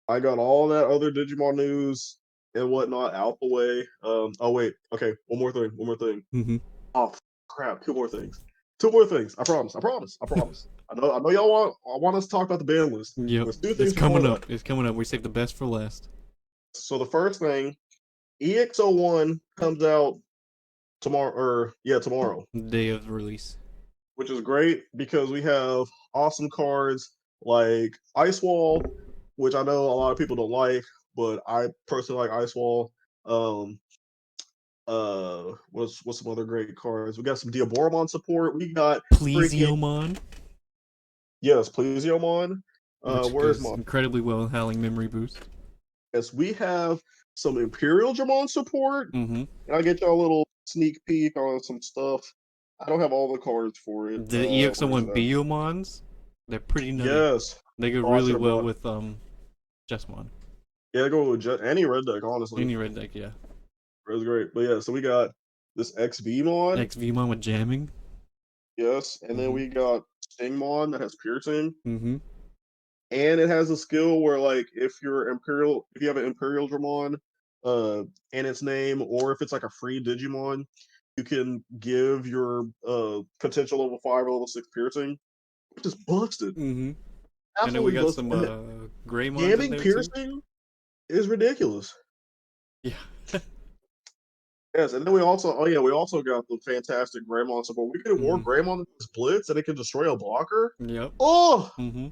I got all that other Digimon news and whatnot out the way. Oh wait. Okay. One more thing. One more thing.
Mm-hmm.
Oh crap. Two more things. Two more things. I promise. I promise. I promise. I know y'all want us to talk about the ban list.
Yep.
There's two
It's
things before
coming
that.
up. It's coming up. We saved the best for last.
So the first thing, EX01 comes out tomorrow, or yeah, tomorrow,
Day of release.
which is great because we have awesome cards like Ice Wall, which I know a lot of people don't like, but I personally like Ice Wall. Um, what's some other great cards? We got some Diaboromon support. We got freaking
Plesiomon,
yes, Plesiomon.
which
Where's
goes
my
incredibly well with Howling Memory Boost.
yes? We have some Imperial Dramon support.
Mm-hmm.
And I'll get y'all a little sneak peek on some stuff. I don't have all the cards for it.
The
Where's
EX01
it at?
Biomons, they're pretty nutty.
Yes.
They go
Oh, I
really
should have
well
brought.
with Jesmon.
Yeah, go with any red deck. Honestly,
Any red deck, yeah.
red's great. But yeah, so we got this XVmon,
XVmon with jamming.
yes, and then
Mm-hmm.
we got Stingmon that has piercing,
Mm-hmm.
and it has a skill where like if you have an Imperial Dramon, in its name, or if it's like a free Digimon, you can give your potential level 5 or level 6 piercing, which is busted.
Mm-hmm. I know we
Absolutely
got
busted.
some
And the
Greymons in
jamming
there too.
piercing is ridiculous.
Yeah.
Yes, and then we also got the fantastic Greymon support. We could war
Mm-hmm.
Greymon with this Blitz and it can destroy a blocker.
Yep.
Oh,
Mm-hmm.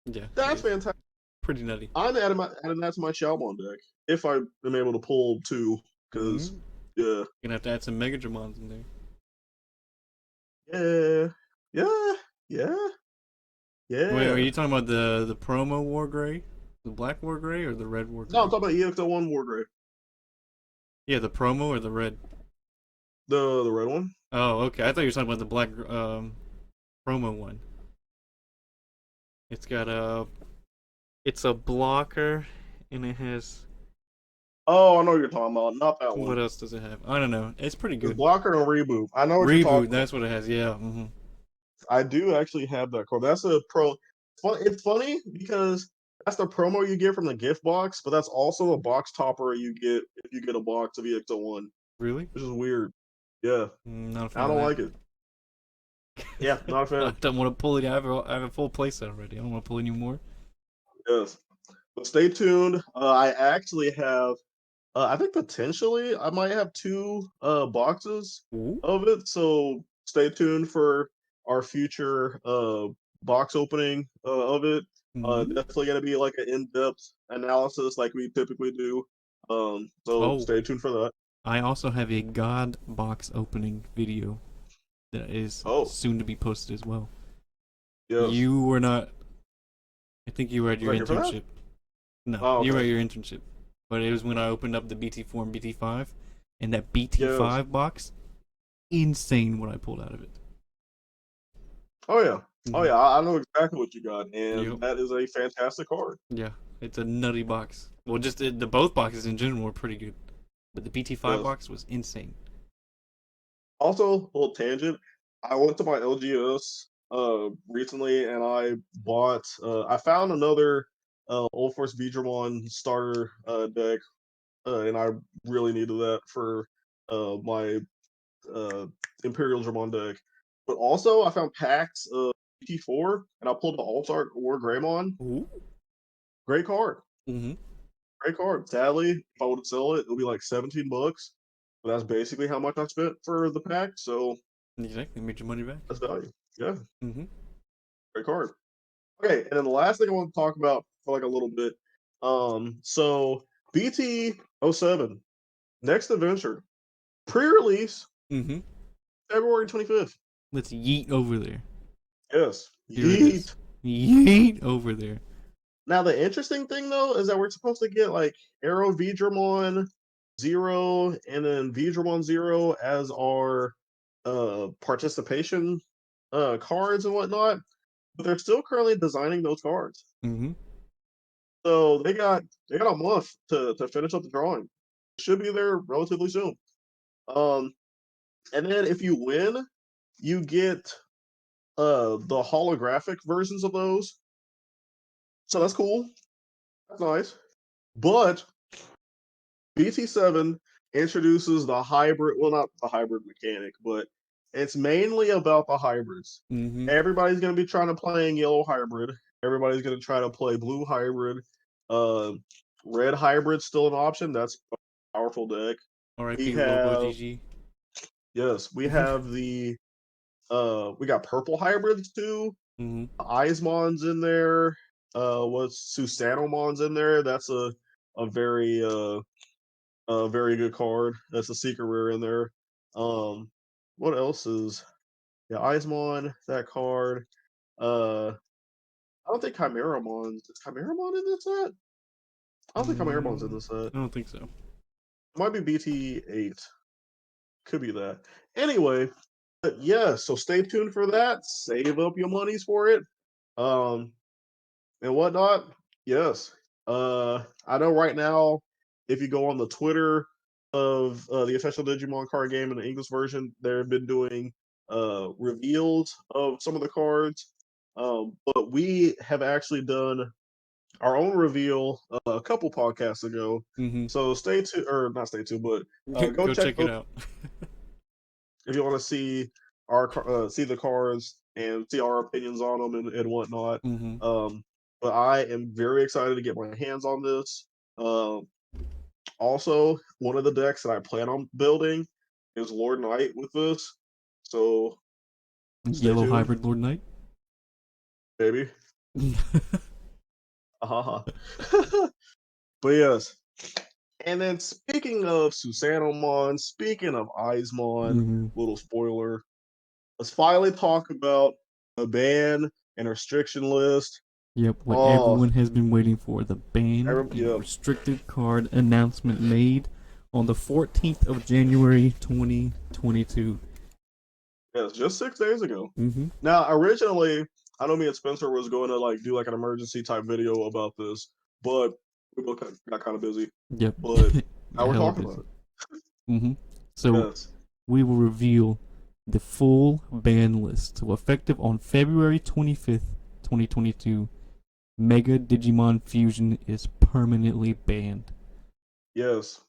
Yeah, it
that's
is
fantastic.
pretty nutty.
I'm adding that to my Shoutmon deck if I am able to pull two. Because
Mm-hmm.
yeah,
Gonna have to add some Mega Dramons in there.
yeah, yeah, yeah,
Wait, are
yeah.
you talking about the promo War Gray, the Black War Gray, or the Red War
No, I'm
Gray?
talking about EXO1 Wargrave,
Yeah, the promo or the red.
the red one.
Oh, okay. I thought you were talking about the black promo one. It's got it's a blocker, and it has
Oh, I know what you're talking about. Not that
what
one.
else does it have? I don't know. It's pretty
It's
good.
blocker and reboot. I know what you're talking
Reboot.
about.
That's what it has. Yeah. Mm-hmm.
I do actually have that card. That's a pro. It's funny because that's the promo you get from the gift box, but that's also a box topper you get if you get a box of EX01,
Really?
which is weird. Yeah,
Not a
I
fan of
don't
that.
like it. Yeah, not a
I
fan.
don't want to pull it. I have a full playset already. I don't want to pull any more.
Yes, but stay tuned. I actually have. I think potentially I might have two boxes
Ooh.
of it. So stay tuned for our future box opening of it.
Mm-hmm.
Definitely gonna be like an in-depth analysis like we typically do. So
Oh,
stay tuned for that.
I also have a God box opening video that is
Oh,
soon to be posted as well.
yes.
You were not. I think you were at
Was
your
I here for that?
internship. No,
Oh,
you were
okay.
at your internship. But it was when I opened up the BT4 and BT5, and that
Yes.
BT5 box, insane what I pulled out of it.
Oh yeah. Oh
Mm-hmm.
yeah. I know exactly what you got, and
Yep.
that is a fantastic card.
Yeah, it's a nutty box. Well, just the both boxes in general were pretty good. But the BT5
Yes.
box was insane.
Also, a little tangent. I went to my LGS recently, and I bought. I found another Old Force Digimon starter deck, and I really needed that for my uh, Imperial Dramon deck. But also, I found packs of T4, and I pulled the All Star War Greymon.
Ooh.
Great card.
Mm-hmm.
Great card. Sadly, if I would sell it, it would be like $17. But that's basically how much I spent for the pack. So
Exactly. Made your money back.
that's value. Yeah,
Mm-hmm.
great card. Okay, and then the last thing I want to talk about for like a little bit. So BT07, Next Adventure, pre-release
Mm-hmm.
February 25th.
Let's yeet over there.
Yes.
Here it is.
Yeet.
Yeet over there.
Now the interesting thing though is that we're supposed to get like Arrow Vidramon Zero and then Vidramon Zero as our participation cards and whatnot, but they're still currently designing those cards.
Mm-hmm.
So they got a month to finish up the drawing. Should be there relatively soon. Um, and then if you win, you get the holographic versions of those. So that's cool. That's nice. But BT7 introduces the hybrid, well, not the hybrid mechanic, but it's mainly about the hybrids.
Mm-hmm.
Everybody's going to be trying to play yellow hybrid. Everybody's going to try to play blue hybrid. Uh, red hybrid's still an option. That's a powerful deck. We
R.I.P. Lobo
have,
GG.
yes, we have we got purple hybrids too.
Mm-hmm.
Eismon's in there. What's Susanomon's in there? That's a very good card. That's a secret rare in there. What else is yeah, Eismon, that card. I don't think Chimeramon is Chimeramon in this set? I don't think Chimeramon's in this set. It
I don't think so.
might be BT8. Could be that. Anyway, but yeah, so stay tuned for that. Save up your monies for it. Um and whatnot. Yes. I know right now, if you go on the Twitter of the official Digimon card game in the English version, they've been doing reveals of some of the cards. But we have actually done our own reveal a couple podcasts ago.
Mm-hmm.
So stay tuned, or not stay tuned, but go
Go
check
check
those
it out.
if you want to see our see the cards and see our opinions on them and whatnot.
Mm-hmm.
But I am very excited to get my hands on this. Um, Also, one of the decks that I plan on building is Lord Knight with this. So stay
Yellow
tuned,
hybrid Lord Knight.
baby. Haha. But yes. And then speaking of Susanomon, speaking of Eismon,
Mm-hmm.
little spoiler, let's finally talk about a ban and restriction list.
Yep, what
Oh,
everyone has been waiting for. The ban and
yeah,
restricted card announcement made on the 14th of January 2022.
yeah, it's just 6 days ago.
Mm-hmm.
Now, originally, I know me and Spencer was going to like do like an emergency type video about this, but we both got kind of busy.
Yep.
But now we're
Hella
talking
busy.
about
Mm-hmm.
it.
So
Yes,
we will reveal the full ban list. So effective on February 25th, 2022, Mega Digimon Fusion is permanently banned.
yes.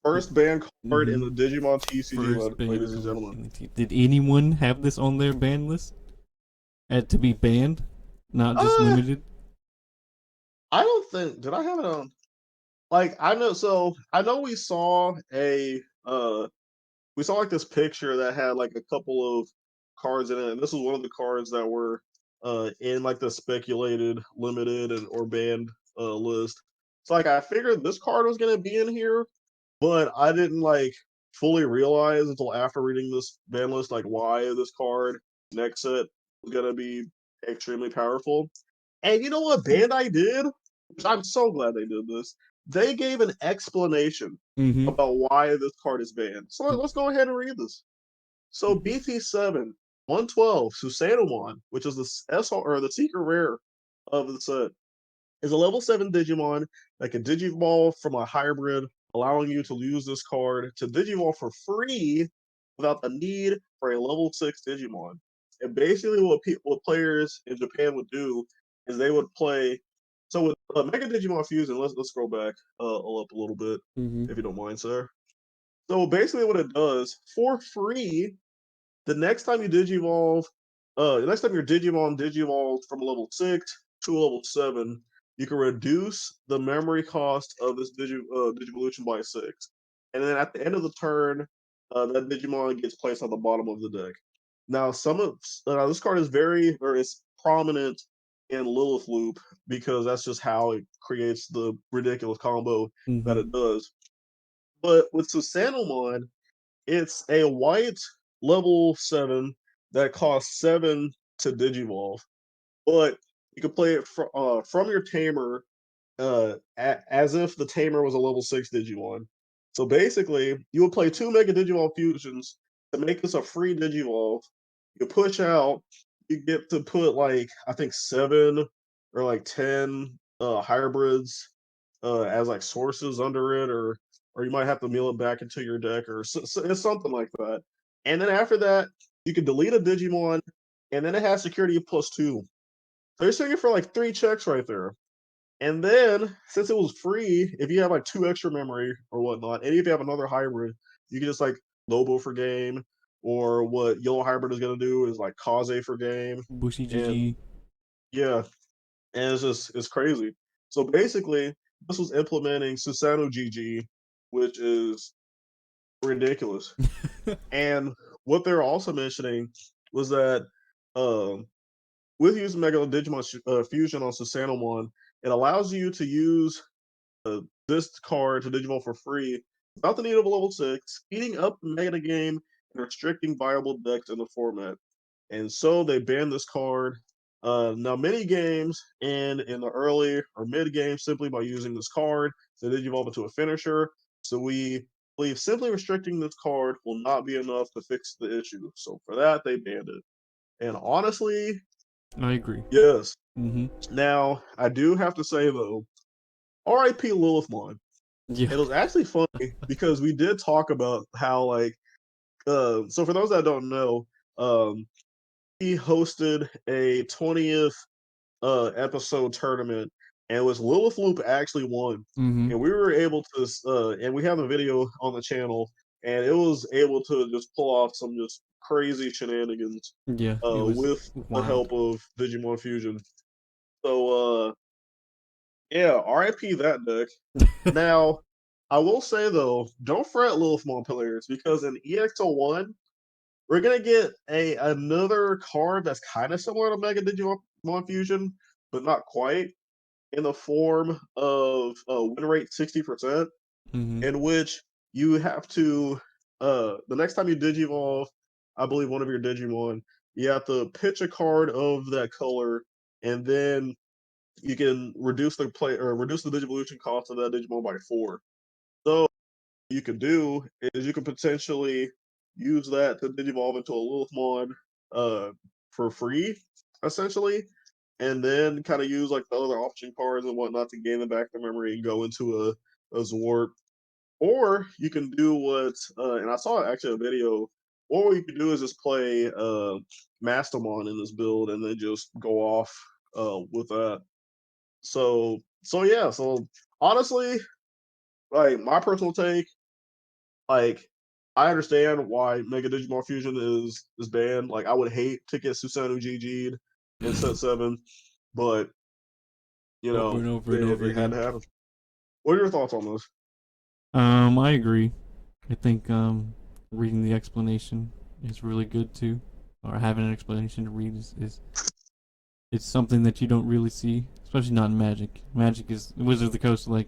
First ban card in
Mm-hmm.
the Digimon TCG,
First ban
ladies and
card
gentlemen.
in the team. Did anyone have this on their ban list? To be banned, not just
Uh,
limited.
I don't think did I have it on. Like I know, so I know we saw like this picture that had like a couple of cards in it, and this was one of the cards that were in like the speculated limited and or banned list. So like I figured this card was gonna be in here, but I didn't like fully realize until after reading this ban list like why this card next set was gonna be extremely powerful. And you know what Bandai did? Which I'm so glad they did this. They gave an explanation
Mm-hmm.
about why this card is banned. So let's go ahead and read this. So BT7 112 Susanomon, which is the SR or the secret rare of the set, is a level 7 Digimon that can Digiball from a hybrid allowing you to use this card to Digivolve for free without the need for a level 6 Digimon. And basically, what players in Japan would do is they would play. So with Mega Digimon Fusion, let's scroll back up a little bit,
Mm-hmm.
if you don't mind, sir. So basically, what it does for free, the next time you Digivolve, the next time your Digimon Digivolves from level 6 to level 7, you can reduce the memory cost of this Digivolution by 6. And then at the end of the turn, that Digimon gets placed on the bottom of the deck. Now, this card is is prominent in Lilith Loop because that's just how it creates the ridiculous combo that
Mm-hmm.
it does. But with Susanomon, it's a white level 7 that costs 7 to Digivolve, but you can play it from your tamer as if the tamer was a level 6 Digimon. So basically, you would play 2 Mega Digivolve fusions to make this a free Digivolve. You push out, you get to put like, I think 7 or like 10 hybrids as like sources under it, or you might have to mill it back into your deck, or it's something like that. And then after that, you can delete a Digimon, and then it has security +2. So you're sitting for like 3 checks right there. And then, since it was free, if you have like 2 extra memory or whatnot, and if you have another hybrid, you can just like Lobo for game, or what Yellow Hybrid is gonna do is like Kaze for game,
Bushi
and
GG.
yeah, and it's crazy. So basically, this was implementing Susanoo GG, which is ridiculous. And what they were also mentioning was that um, with using Mega Digimon Fusion on Susanomon, it allows you to use this card to Digivolve for free without the need of a level 6, speeding up the meta game and restricting viable decks in the format. And so they banned this card. Now, many games end in the early or mid game simply by using this card to Digivolve into a finisher. So we believe simply restricting this card will not be enough to fix the issue. So for that, they banned it. And honestly,
I agree.
yes.
Mm-hmm.
Now, I do have to say though, RIP Lilithmon.
Yeah.
It was actually funny because we did talk about how like so for those that don't know, um he hosted a 20th episode tournament, and it was Lilith Loop actually won.
Mm-hmm.
And we were able to and we have a video on the channel, and it was able to just pull off some just crazy shenanigans
Yeah, it was
with the
wild.
help of Digimon Fusion. So yeah, RIP that deck. Now, I will say though, don't fret, Lilithmon players, because in EX01, we're gonna get another card that's kind of similar to Mega Digimon Fusion, but not quite, in the form of win rate 60%,
Mm-hmm.
in which you have to the next time you Digivolve, I believe one of your Digimon, you have to pitch a card of that color, and then you can reduce the Digivolution cost of that Digimon by 4. So you could do is you could potentially use that to digivolve into a Lilithmon for free, essentially, and then kind of use like the other option cards and whatnot to gain them back the memory and go into a Zwart. Or you can do what, and I saw actually a video. Or what you could do is just play Mastermon in this build and then just go off with that. So yeah. So honestly, like my personal take, like I understand why Mega Digimon Fusion is banned. Like I would hate to get Susanoo GG'd in set 7, but you
Over
know
and over and
it,
over
it had
again.
to happen. What are your thoughts on this?
I agree. I think reading the explanation is really good too, or having an explanation to read is it's something that you don't really see, especially not in Magic. Magic is Wizard of the Coast. Like,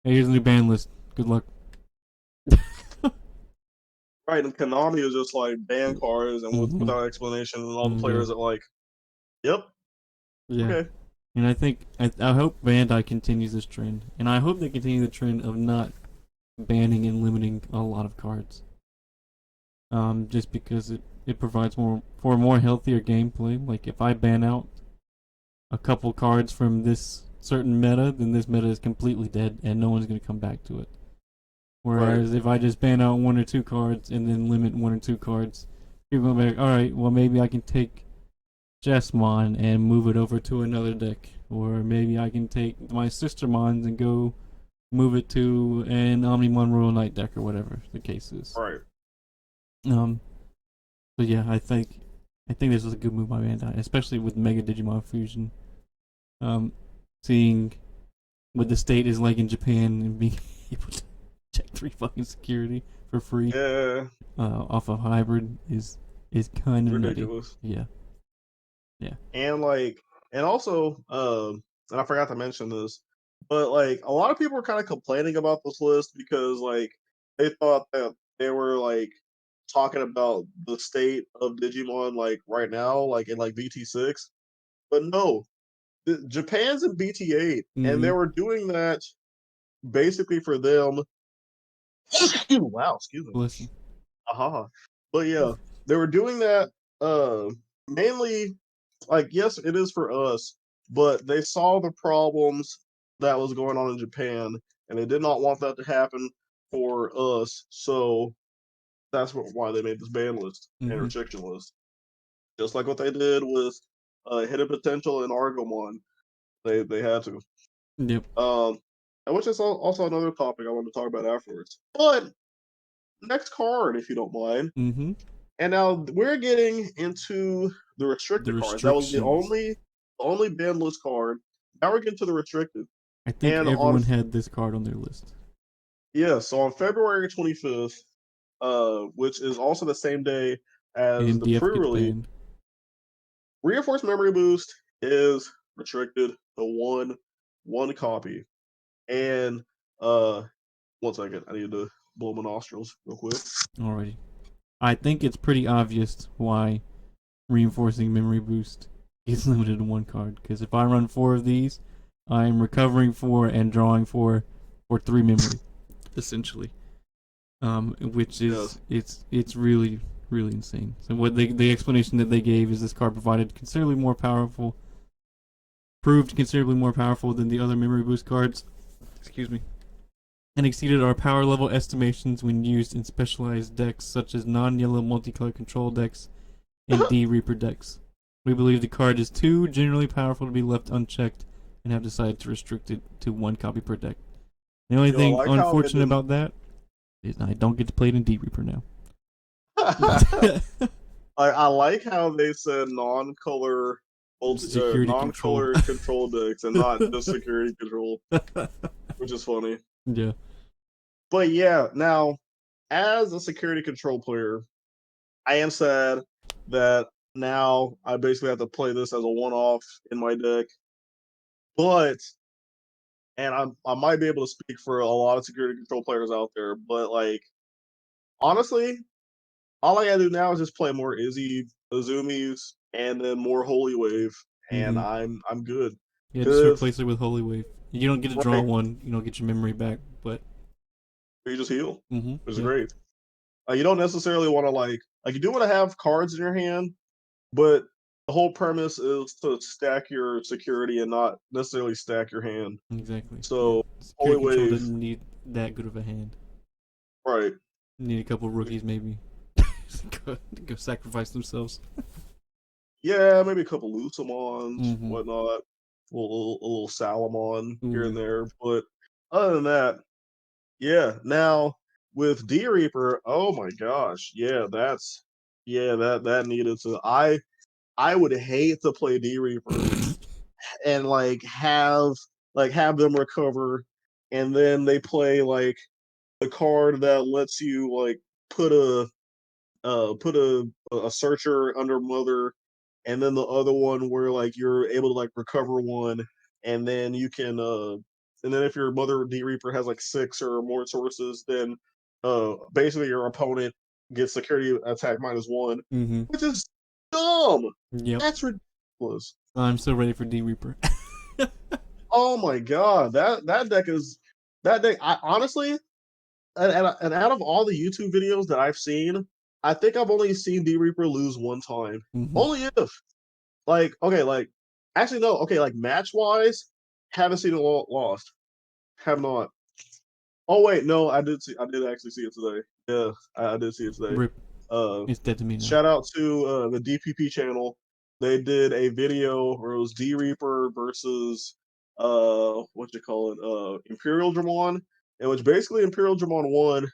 hey, here's a new ban list. Good luck.
Right, and Konami is just like ban cards and
Mm-hmm.
without explanation, and all the
Yeah,
players are like, "Yep,
yeah.
okay."
And I think I hope Bandai continues this trend, and I hope they continue the trend of not banning and limiting a lot of cards. Just because it provides more for a more healthier gameplay. Like if I ban out a couple cards from this certain meta, then this meta is completely dead, and no one's gonna come back to it.
Right.
Whereas if I just ban out 1 or 2 cards and then limit 1 or 2 cards, people will be like, all right, well maybe I can take Jessmon and move it over to another deck, or maybe I can take my sister Mons and go move it to an Omnimon Royal Knight deck or whatever the case is.
Right.
Um, but yeah, I think this was a good move by Bandai, especially with Mega Digimon Fusion. Um, seeing what the state is like in Japan and being able to check 3 fucking security for free
Yeah.
off of hybrid is kind
It's
of nutty.
ridiculous.
Yeah, yeah.
And like, and also, and I forgot to mention this, but like, a lot of people were kind of complaining about this list because like they thought that they were like talking about the state of Digimon like right now, like in like BT6. But no, Japan's in BT8, and
Mm-hmm.
they were doing that basically for them. Wow, excuse me.
Listen.
Aha. But yeah, they were doing that uh mainly like yes, it is for us, but they saw the problems that was going on in Japan and they did not want that to happen for us. So that's why they made this ban list and
Mm-hmm.
restriction list. Just like what they did with Hidden Potential and Argomon. They had to.
Yep.
Um which is also another topic I want to talk about afterwards. But next card, if you don't mind.
Mm-hmm.
And now we're getting into the
The
restricted cards. That was the
restrictions.
only ban list card. Now we're getting to the restricted.
I think
And on
everyone had this card on their list.
yeah, so on February 25th, which is also the same day as the
MDF gets
pre-release,
banned.
Reinforced Memory Boost is restricted to one copy. And uh 1 second, I need to blow my nostrils real quick.
Alrighty. I think it's pretty obvious why reinforcing memory boost is limited to 1 card. Because if I run 4 of these, I'm recovering 4 and drawing 4 for 3 memory, essentially. Which
Yes.
is it's really insane. So what the explanation that they gave is this card proved considerably more powerful than the other memory boost cards. Excuse me. And exceeded our power level estimations when used in specialized decks such as non-yellow multicolor control decks and D Reaper decks. We believe the card is too generally powerful to be left unchecked and have decided to restrict it to 1 copy per deck. The only
You know,
thing
I like how they
unfortunate
didn't
about that is I don't get to play it in D Reaper now.
I like how they said non-color
Security control.
non-color control decks and not just security control, which is funny.
Yeah.
But yeah, now as a security control player, I am sad that now I basically have to play this as a one-off in my deck. But and I might be able to speak for a lot of security control players out there, but like honestly, all I gotta do now is just play more Izzy Azumis and then more Holy Wave, and
Mm-hmm.
I'm good.
Yeah, just
Cause
replace it with Holy Wave. You don't get to draw
right,
one. You don't get your memory back, but
you just heal, which is
yeah,
great. You don't necessarily want to like you do want to have cards in your hand, but the whole premise is to stack your security and not necessarily stack your hand.
exactly. Yeah,
So Holy
security control
Wave,
doesn't need that good of a hand.
right?
You need a couple rookies maybe. go sacrifice themselves.
Yeah, maybe a couple Lucamons,
Mm-hmm.
whatnot, a little Salamon
Ooh
here and
yeah.
there. But other than that, yeah. Now with D Reaper, oh my gosh, that needed to. I would hate to play D Reaper and have them recover, and then they play like the card that lets you like put a put a searcher under mother, and then the other one where like you're able to like recover one, and then you can and then if your mother D Reaper has like 6 or more sources, then basically your opponent gets security attack -1,
Mm-hmm.
which is dumb.
Yep.
That's ridiculous.
I'm so ready for D Reaper.
Oh my god, that deck is that deck. I honestly, and out of all the YouTube videos that I've seen, I think I've only seen D Reaper lose 1 time.
Mm-hmm.
Only if like okay, like actually no, okay, like match wise, haven't seen it lost. Have not. Oh wait, no, I did actually see it today. Yeah, I did see it today.
Rip.
Uh,
It's dead to me now.
Shout out to the DPP channel. They did a video where it was D Reaper versus what you call it, Imperial Dramon, in which basically Imperial Dramon won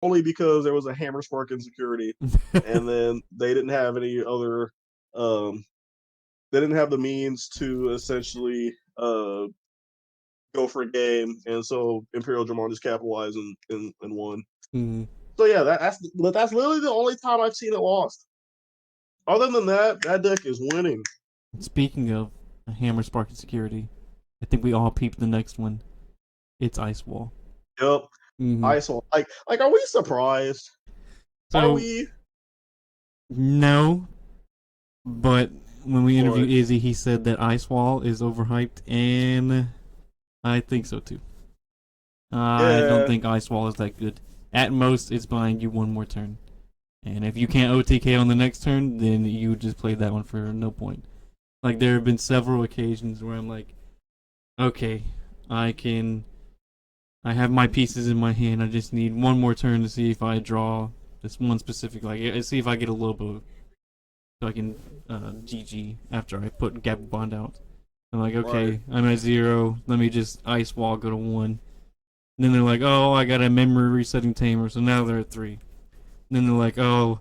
only because there was a hammer spark insecurity, and then they didn't have any other um they didn't have the means to essentially go for a game, and so Imperial Dramon just capitalized and won.
Mhm.
So yeah, that's literally the only time I've seen it lost. Other than that, that deck is winning.
Speaking of a hammer spark and security, I think we all peeped the next one. It's Ice Wall.
Yep.
Mm-hmm.
I saw like are we surprised? Are
So
we?
no, but when we interviewed
What?
Izzy, he said that Ice Wall is overhyped, and I think so too. I don't
Yeah.
think Ice Wall is that good. At most, it's buying you one more turn, and if you can't OTK on the next turn, then you just play that one for no point. Like there have been several occasions where I'm like, okay, I can. I have my pieces in my hand. I just need one more turn to see if I draw this one specific. Like, see if I get a Lobo, so I can GG after I put Gap Bond out. I'm like,
Right.
okay, I'm at 0. Let me just Ice Wall go to 1. And then they're like, oh, I got a memory resetting tamer, so now they're at 3. And then they're like, oh,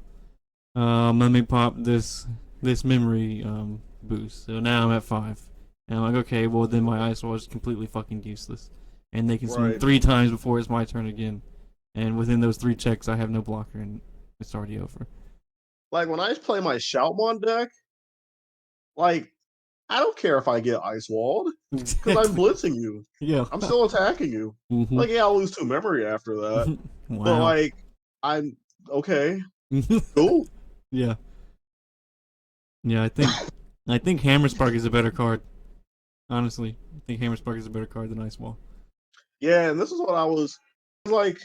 let me pop this memory boost, so now I'm at 5. And I'm like, okay, well then my Ice Wall is completely fucking useless, and they can swing
Right.
3 times before it's my turn again. And within those 3 checks, I have no blocker, and it's already over.
Like when I play my Shoutmon deck, like I don't care if I get ice walled because I'm
Exactly.
blitzing you.
Yeah.
I'm still attacking you.
Mm-hmm.
Like yeah, I'll lose 2 memory after that, but
Wow.
like I'm okay. Cool.
Yeah. Yeah, I think Hammer Spark is a better card. Honestly, I think Hammer Spark is a better card than Ice Wall.
Yeah, and this is what I was like.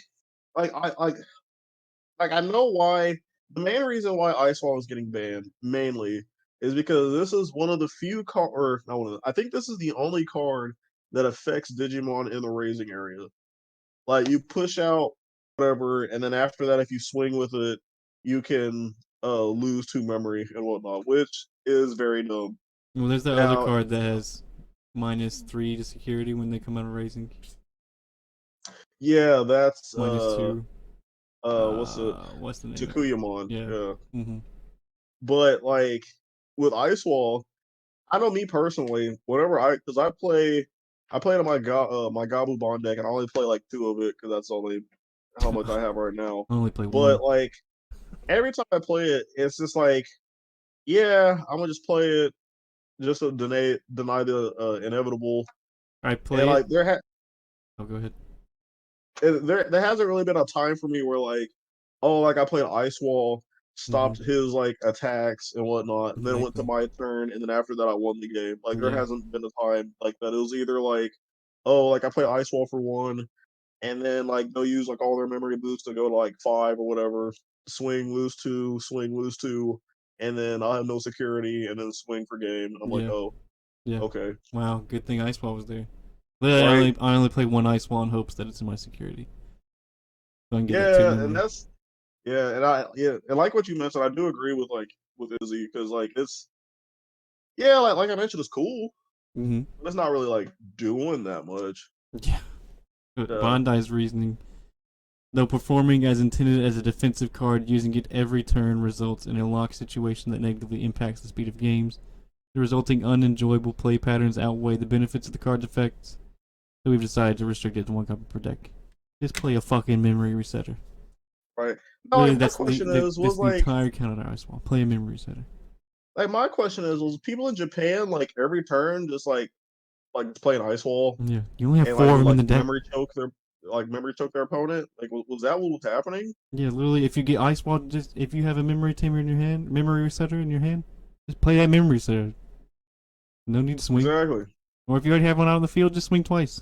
Like I like I know why the main reason why Iceland is getting banned mainly is because this is one of the few card or not one of the, I think this is the only card that affects Digimon in the raising area. Like you push out whatever, and then after that, if you swing with it, you can lose 2 memory and whatnot, which is very dumb.
Well, there's that other
Now,
card that has -3 to security when they come out of raising,
yeah, that's
-2.
what's it?
What's the name of it?
Takuyamon.
Yeah.
Yeah.
Mm-hmm.
But like with Ice Wall, I know me personally, whenever because I played on my Gabu Bond deck, and I only play like 2 of it because that's only how much I have right now.
I only play
But
one.
like every time I play it, it's just like, yeah, I'm gonna just play it just to deny the inevitable.
I
And
play it.
like
Oh, go ahead.
there hasn't really been a time for me where like, oh, like I played Ice Wall,
Mm-hmm.
stopped his like attacks and whatnot, and then it went to
Exactly.
my turn, and then after that I won the game. Like there
Yeah.
hasn't been a time like that. It was either like, oh, like I play Ice Wall for 1, and then like they'll use like all their memory boosts to go to like 5 or whatever, swing, lose 2, and then I'll have no security, and then swing for game. And I'm like,
Yeah.
oh,
Yeah.
okay,
Wow. Good thing Ice Wall was there. Literally, I
right.
only I only play one Ice Wall in hopes that it's in my security, so I can get that two
Yeah, and
memory.
that's yeah, and like what you mentioned, I do agree with Izzy because like it's yeah, like I mentioned, it's cool,
Mm-hmm.
but it's not really like doing that much.
Yeah. But
Yeah,
Bandai's reasoning, though performing as intended as a defensive card, using it every turn results in a lock situation that negatively impacts the speed of games. The resulting unenjoyable play patterns outweigh the benefits of the card's effects, so we've decided to restrict it to 1 copy per deck. Just play a fucking memory resetter.
right. No,
Literally,
like my
that's
question is,
that's
was
the entire count on Ice Wall. Play a memory resetter.
my question is, was people in Japan like every turn just like playing ice wall
Yeah, you only have
and like
4 of
would
them in
like
the deck.
memory choke their opponent? Like was that what was happening?
Yeah, literally, if you get Ice Wall, just if you have a memory tamer in your hand, memory resetter in your hand, just play that memory resetter. No need to swing.
Exactly,
Or if you already have one out on the field, just swing twice.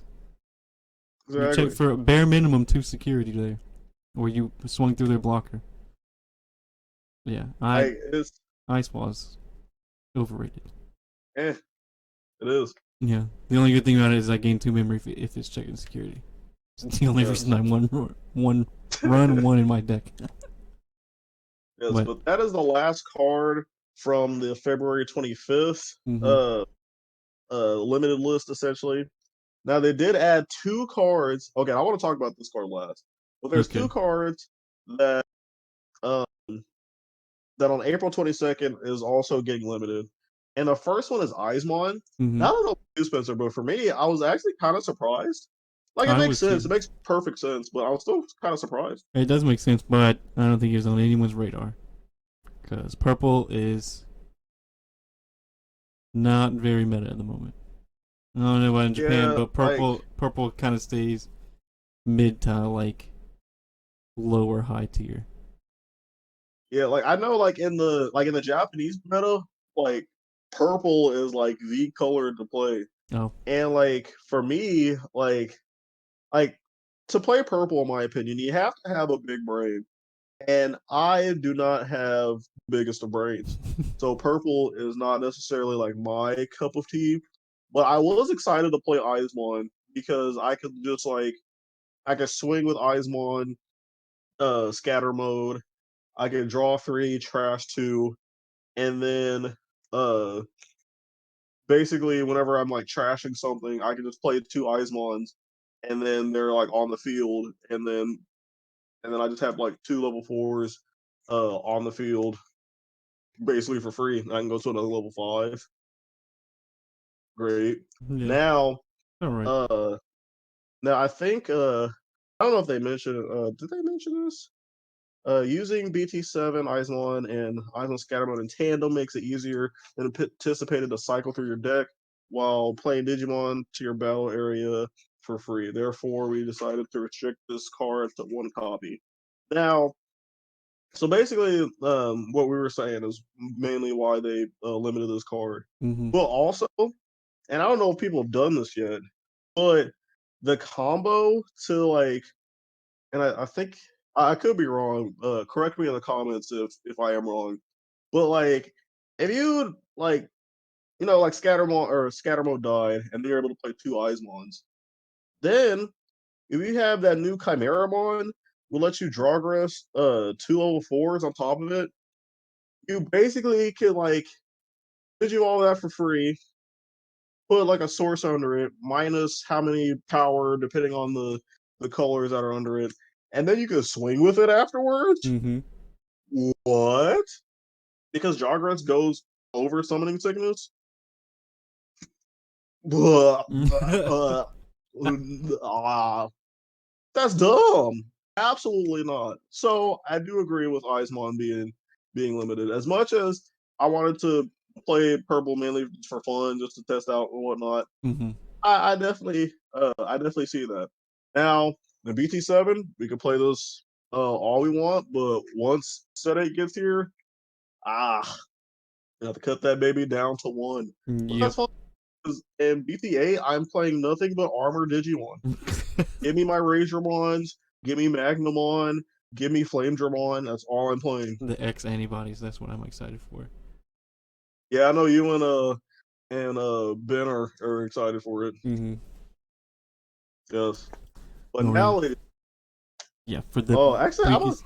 You check
exactly.
for a bare minimum 2 security there, or you swung through their blocker. Yeah,
Like it's
Ice Wall is overrated.
eh, it is.
Yeah, the only good thing about it is I gain 2 memory if it's checking security. It's the only
Yes,
reason I'm run one in my deck.
yes,
But
but that is the last card from the February 25th
mm-hmm.
limited list essentially. Now they did add two cards. Okay, I want to talk about this card last. But there's two
Okay.
cards that um that on April 22nd is also getting limited. And the first one is Eismon.
Mm-hmm.
Now I don't know you, Spencer, but for me, I was actually kind of surprised. Like it
I
makes
was
sense.
too.
It makes perfect sense, but I was still kind of surprised.
It does make sense, but I don't think it's on anyone's radar because purple is not very meta at the moment. I don't know about in Japan,
Yeah,
but purple kind of stays mid to like lower high tier.
like I know like in the Japanese meta, like purple is like the color to play.
Oh.
And like for me, like to play purple, in my opinion, you have to have a big brain. And I do not have the biggest of brains. So purple is not necessarily like my cup of tea. But I was excited to play Eismon because I could just like I could swing with Eismon, scatter mode. I could draw three, trash two, and then uh basically whenever I'm like trashing something, I can just play two Eismons and then they're like on the field and then I just have like two level fours on the field basically for free. I can go to another level five. Great.
Yeah.
Now,
All right.
uh, now I think I don't know if they mentioned. Did they mention this? Using BT7, Eismon, and Eismon Scattermode in tandem makes it easier than anticipated to cycle through your deck while playing Digimon to your battle area for free. Therefore, we decided to restrict this card to one copy. Now, so basically, what we were saying is mainly why they limited this card.
Mm-hmm.
But also, and I don't know if people have done this yet, but the combo to like, and I think I could be wrong. Correct me in the comments if I am wrong. But like, if you like, like Scattermo died, and they're able to play two Eismons, then if you have that new Chimeramon, will let you draw grass two level fours on top of it. You basically can like did you all that for free, put like a source under it, minus how many power depending on the colors that are under it, and then you can swing with it afterwards.
Mm-hmm.
What? Because Jogress goes over summoning sickness? Blah, blah, blah. That's dumb. Absolutely not. So I do agree with Eismon being limited. As much as I wanted to play purple mainly for fun, just to test out and whatnot,
mm-hmm.
I definitely see that. Now, in BT7, we can play this all we want, but once set 8 gets here, you have to cut that baby down to one. But
Yep.
that's fine. Because in BT8, I'm playing nothing but Armor Digimon. Give me my Razormons, give me Magnumon, give me Flame Dramon. That's all I'm playing.
The X antibodies. That's what I'm excited for.
Yeah, I know you and Ben are excited for it.
Mm-hmm.
Yes. But
Alrighty.
now,
Yeah. For the
oh, actually, I'm
biggest.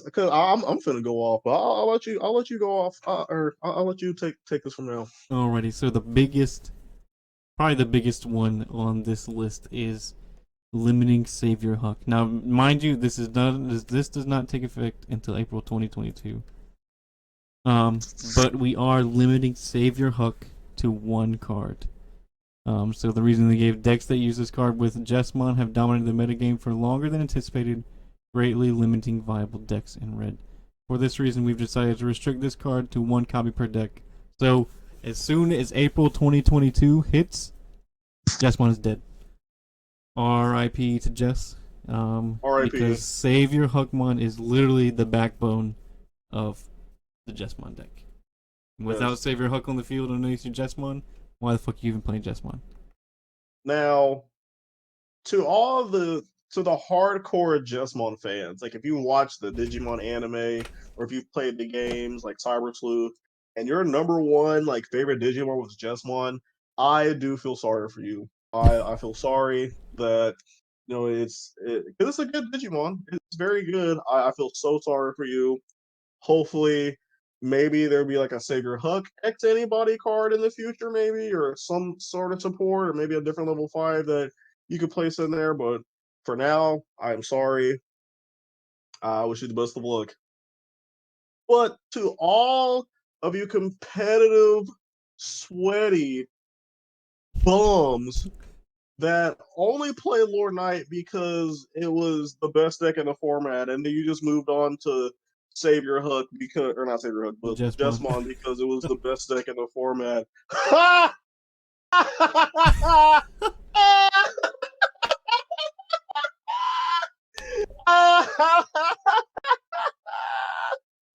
because I'm finna go off. But I'll let you go off, or I'll let you take this from now.
Alrighty. So the biggest, probably the biggest one on this list is limiting Savior Huck. Now, mind you, this does not take effect until April 2022. But we are limiting Savior Huck to one card. So the reason they gave decks that use this card with Jesmon have dominated the metagame for longer than anticipated, greatly limiting viable decks in red. For this reason, we've decided to restrict this card to one copy per deck. So as soon as April 2022 hits, Jesmon is dead. R.I.P. to Jess.
R.I.P.
Because Savior Huckmon is literally the backbone of the Jesmon deck. Without
Yes.
Savior Huck on the field underneath your Jesmon, why the fuck are you even playing Jesmon?
Now, to all the hardcore Jesmon fans, like if you watch the Digimon anime or if you've played the games like Cyber Sleuth, and your number one like favorite Digimon was Jesmon, I do feel sorry for you. I feel sorry that No, it's a good Digimon. It's very good. I feel so sorry for you. Hopefully, maybe there'll be like a Savior Huck X Anybody card in the future, maybe, or some sort of support, or maybe a different level 5 that you could place in there. But for now, I'm sorry. I wish you the best of luck. But to all of you competitive, sweaty bums that only play Lord Knight because it was the best deck in the format, and then you just moved on to Savior Hook because, or not Savior Hook, but
Jesmon.
Jesmon because it was the best deck in the format.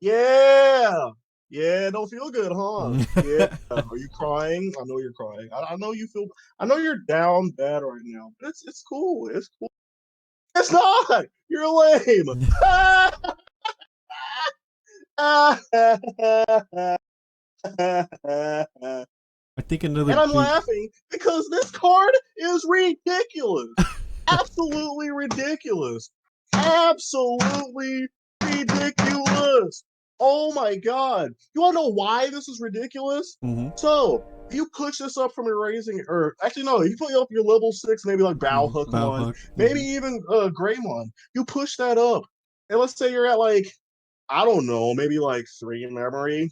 Yeah. Yeah, don't feel good, huh? Yeah. Are you crying? I know you're crying. I know you feel. I know you're down bad right now, but it's cool. It's cool. It's not. You're lame.
I think another
And I'm
big.
laughing because this card is ridiculous. Absolutely ridiculous. Absolutely ridiculous. Oh my god. You want to know why this is ridiculous?
Mm-hmm.
So, you push this up from your raising, or actually, no, you put up your level 6, maybe like Bow Hookmon,
Bowhook.
maybe even Greymon. You push that up. And let's say you're at like, I don't know, maybe like 3 in memory,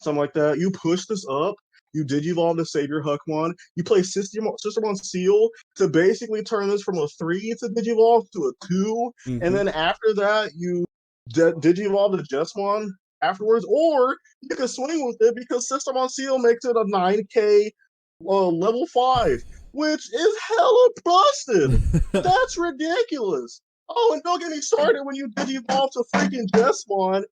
something like that. You push this up, you Digivolve to Savior Huckmon, you play Sistermon Seal to basically turn this from a 3 to Digivolve to a 2, and then after that, you Digivolve to Jesmon afterwards, or you can swing with it because Sistermon Seal makes it a 9k level 5, which is hella busted. That's ridiculous. Oh, and don't get me started when you Digivolve to freaking Jesmon.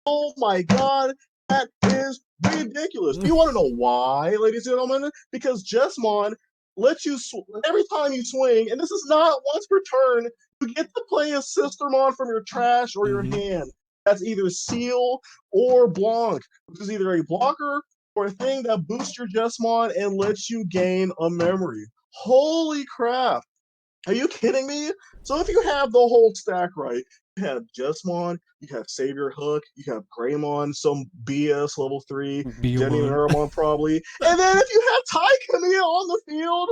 Oh my god, that is ridiculous. Do you want to know why, ladies and gentlemen? Because Jesmon lets you every time you swing, and this is not once per turn. You get to play a Sistermon from your trash or your hand. That's either Seal or Blanc, which is either a blocker or a thing that boosts your Jesmon and lets you gain a memory. Holy crap! Are you kidding me? So if you have the whole stack right, you have Jesmon, you have Savior Hook, you have Greymon, some BS level 3, Jenny
Biyomon.
Miramon probably. And then if you have Ty Camille on the field,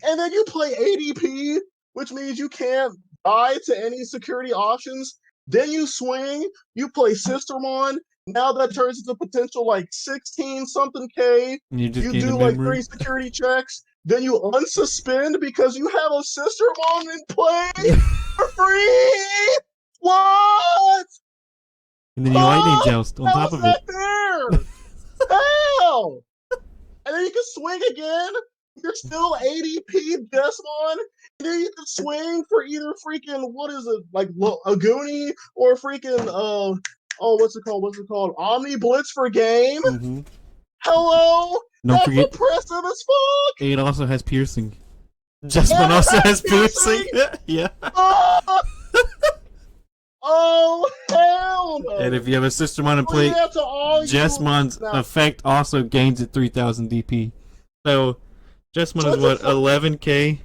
and then you play ADP, which means you can't die to any security options, then you swing, you play Sistermon, now that turns into potential like 16 something K.
And you just
You
gain a
do like
memory.
3 security checks, then you unsuspend because you have a Sistermon in play for free. What?
And then you lightning joust on
How
top
is
of it.
that fair? Hell! And then you can swing again. You're still ADP Desmond. And then you can swing for either freaking, what is it, like a Goonie or freaking what's it called? Omni Blitz for game. Hello?
Don't
That's
forget,
impressive as fuck.
it also has piercing. Jesmon also has piercing. Yeah.
Oh, oh hell no.
And if you have a Sistermon in play,
Yeah, to all
Jesmon's
now,
effect also gains at 3,000 DP. So Jesmon is what, 11k?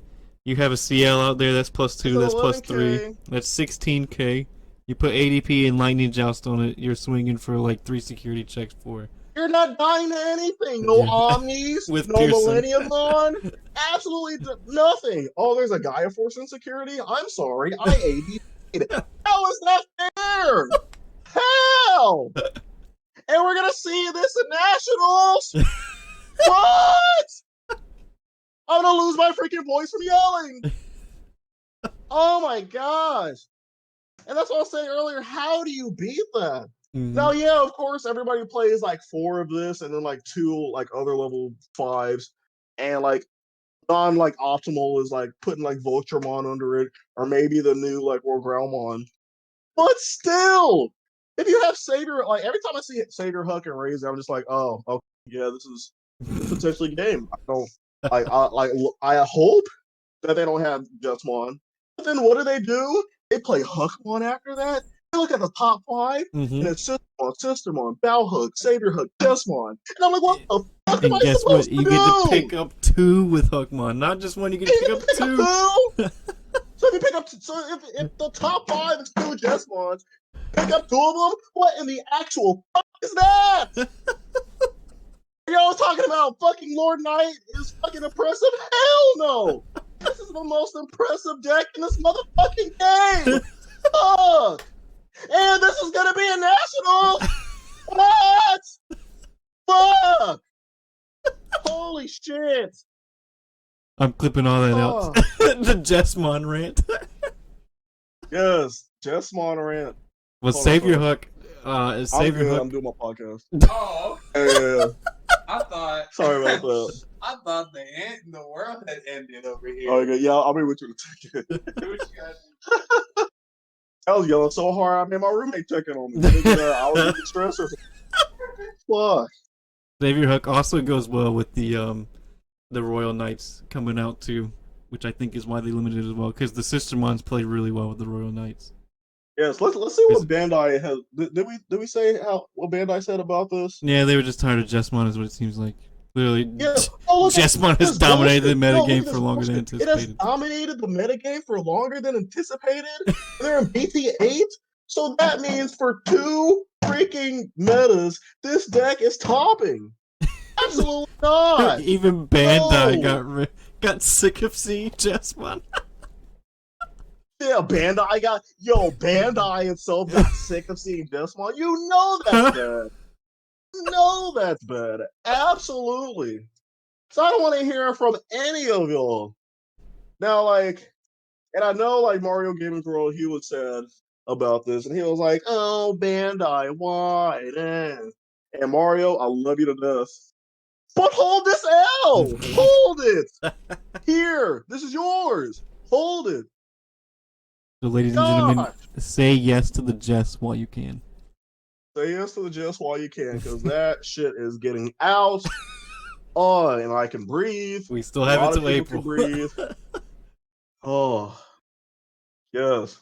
You have a CL out there that's plus 2, that's plus 3. That's 16k. You put ADP and Lightning Joust on it, you're swinging for like 3 security checks for.
You're not dying to anything. No Omnis,
With
no Millennium on. Absolutely nothing. Oh, there's a Gaia Force insecurity? I'm sorry. I ADP'd. How is that fair? How? And we're going to see this in Nationals? What? I'm going to lose my freaking voice from yelling. Oh my gosh. And that's what I was saying earlier. How do you beat that? Now, yeah, of course, everybody plays like 4 of this and then like 2 like other level 5s. And like non like optimal is like putting like Vulturemon under it, or maybe the new like World Growlmon. But still, if you have Savior, like every time I see Savior Huck and Raise, I'm just like, oh, okay, yeah, this is potentially game. I hope that they don't have Jesmon. But then what do? They play Huckmon after that. They look at the top 5, and it's Sistermon, Bowhook, Savior Hook, Jesmon. And I'm like, what the fuck am I
guess what?
supposed to
You
do?
get to pick up 2 with Huckmon. Not just one, you get to pick up 2.
So if you pick up, if the top 5 is 2 Jesmons, pick up 2 of them. What in the actual fuck is that? Y'all talking about fucking Lord Knight is fucking impressive? Hell no! This is the most impressive deck in this motherfucking game. Fuck! And this is gonna be a national. What? Fuck! Holy shit!
I'm clipping all that out. The Jesmon rant.
Yes, Jesmon rant.
Well, save your hook. Save your hook.
I'm doing my podcast.
Oh,
Yeah.
I thought.
Sorry about that.
I thought the world had ended over here.
Oh, okay, yeah, I'll be with you in a second. I was yelling so hard, I made my roommate checking on me. I was getting stressed or something. Fuck.
Save your hook also goes well with the Royal Knights coming out too, which I think is why they limited it as well, because the Sister Mons play really well with the Royal Knights.
Yes, let's see what Bandai has. Did we say what Bandai said about this?
Yeah, they were just tired of Jesmon, is what it seems like. Clearly,
Yeah.
Jesmon has dominated the metagame for longer than
anticipated. It has dominated the metagame for longer than anticipated. They're in BT8, so that means for 2 freaking metas, this deck is topping. Absolutely not.
Even Bandai got sick of seeing Jesmon.
Yeah, Bandai itself got sick of seeing Jesmon. You know that's bad. No, that's bad. Absolutely. So I don't want to hear from any of y'all. Now, like, and I know, like, Mario Gaming World, he was sad about this, and he was like, oh, Bandai, why? And Mario, I love you to death. But hold this L! Hold it! Here, this is yours. Hold it.
So, ladies and gentlemen, say yes to the Jess while you can.
Say yes to the Jess while you can, because that shit is getting out. Oh, and I can breathe.
We still have it till April.
Can breathe. Oh, yes.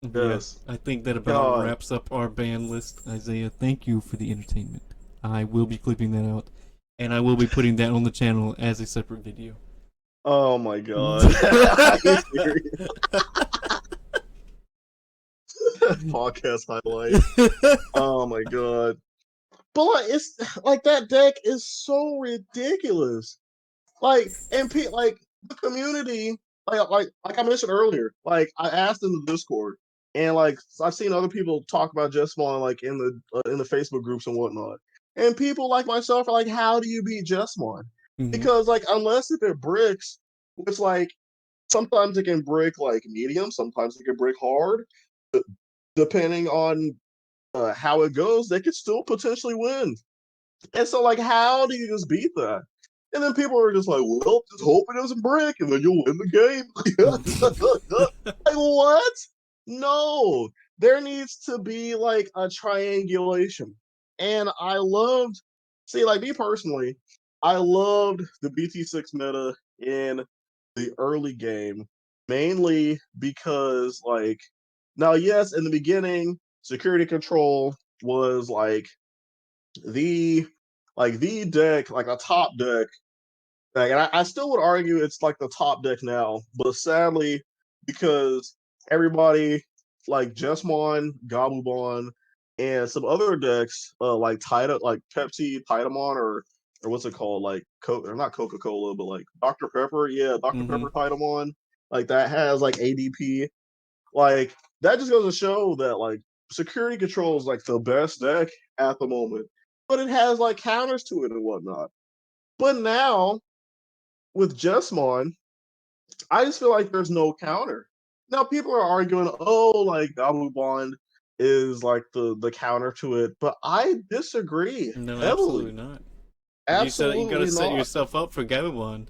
Yes.
I think that about wraps up our ban list. Isaiah, thank you for the entertainment. I will be clipping that out, and I will be putting that on the channel as a separate video.
Oh my god. Podcast highlight. Oh my god. But like, it's like that deck is so ridiculous. Like, and like the community, like I mentioned earlier, like I asked in the Discord, and like I've seen other people talk about Jesmon like in the Facebook groups and whatnot. And people like myself are like, how do you beat Jesmon? Mm-hmm. Because like unless if it bricks, it's like sometimes it can brick like medium, sometimes it can brick hard. But depending on how it goes, they could still potentially win. And so like, how do you just beat that? And then people are just like, well, just hope it doesn't break, and then you'll win the game. Like, what? No. There needs to be, like, a triangulation. And I loved, like, me personally, I loved the BT6 meta in the early game, mainly because, like, now, yes, in the beginning, security control was, like, the deck, like a top deck. Like, and I still would argue it's like the top deck now, but sadly, because everybody like Jesmon, Gabumon, and some other decks like like Pepsi, Titamon, or what's it called, like or not Coca-Cola, but like Dr. Pepper, yeah, Dr. Pepper Titamon, like that has like ADP, like that just goes to show that like security control is like the best deck at the moment, but it has like counters to it and whatnot. But now with Jesmon, I just feel like there's no counter. Now people are arguing, oh, like Gabumon is like the counter to it, but I disagree.
No,
heavily.
Absolutely not.
Absolutely
you gotta set
not.
yourself up for Gabumon.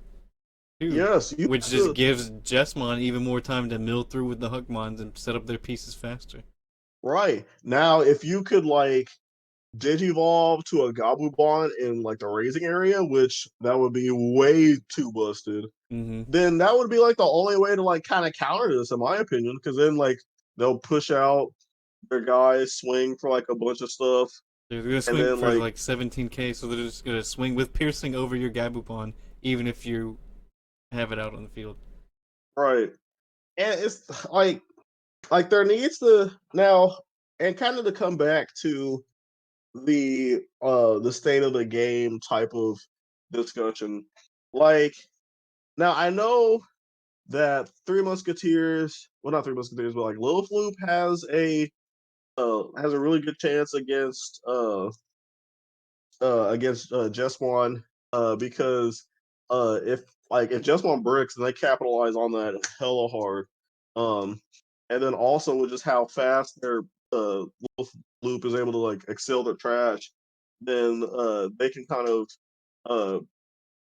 Yes,
which just gives Jesmon even more time to mill through with the Hookmons and set up their pieces faster.
Right. Now, if you could like Digivolve to a Gabumon in like the raising area, which that would be way too busted, then that would be like the only way to like kind of counter this, in my opinion, because then like they'll push out their guys, swing for like a bunch of stuff.
They're gonna swing for like 17k, so they're just gonna swing with piercing over your Gabumon, even if you have it out on the field.
right. And it's like there needs to now and kind of to come back to the state of the game type of discussion. Like now I know that Three Musketeers, well not Three Musketeers, but like Lil Floop has a really good chance against Jeswan because if Jeswan bricks, then they capitalize on that hella hard. Um, and then also with just how fast their loop is able to like excel their trash, then they can kind of uh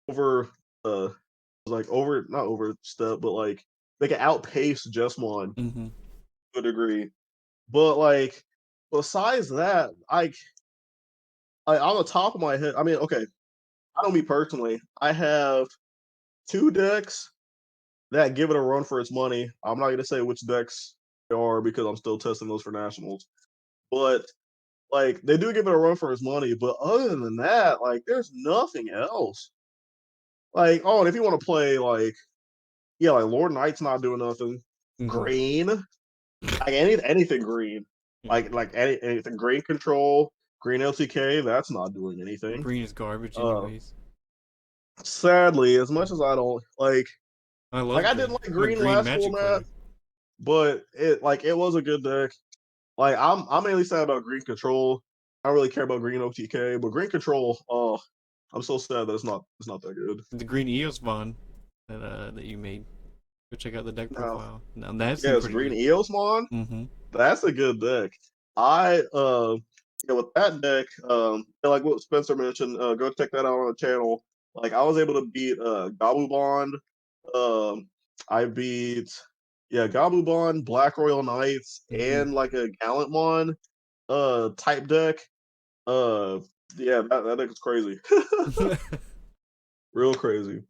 over uh like over not overstep, but like they can outpace Jeswan
Mm-hmm.
to a degree. But like besides that, on the top of my head, I mean, okay, I know me personally. I have two decks that give it a run for its money. I'm not gonna say which decks they are because I'm still testing those for nationals. But like they do give it a run for its money. But other than that, like there's nothing else. Like, oh, and if you want to play like yeah, like Lord Knight's not doing nothing.
Mm-hmm.
Green, like anything green.
Yeah.
Anything green control, green LTK, that's not doing anything.
Green is garbage,
Uh
anyways.
Sadly, as much as I don't
I
like
love
I
green.
didn't like
I'm a
green
green
last
magic
format,
player.
but it was a good deck. Like I'm mainly sad about green control. I don't really care about green OTK, but green control, oh, I'm so sad that it's not that good.
The green Eos Bond that you made. Go check out the deck
Now,
profile. Now that seemed
yes,
pretty
green
good.
Eosmon,
Mm-hmm.
that's a good deck. I yeah, with that deck, yeah, like what Spencer mentioned, go check that out on the channel. Like I was able to beat Gabu Bond. I beat yeah, Gabu Bond, Black Royal Knights,
Mm-hmm.
and like a Gallantmon type deck. Uh yeah, that deck is crazy. Real crazy.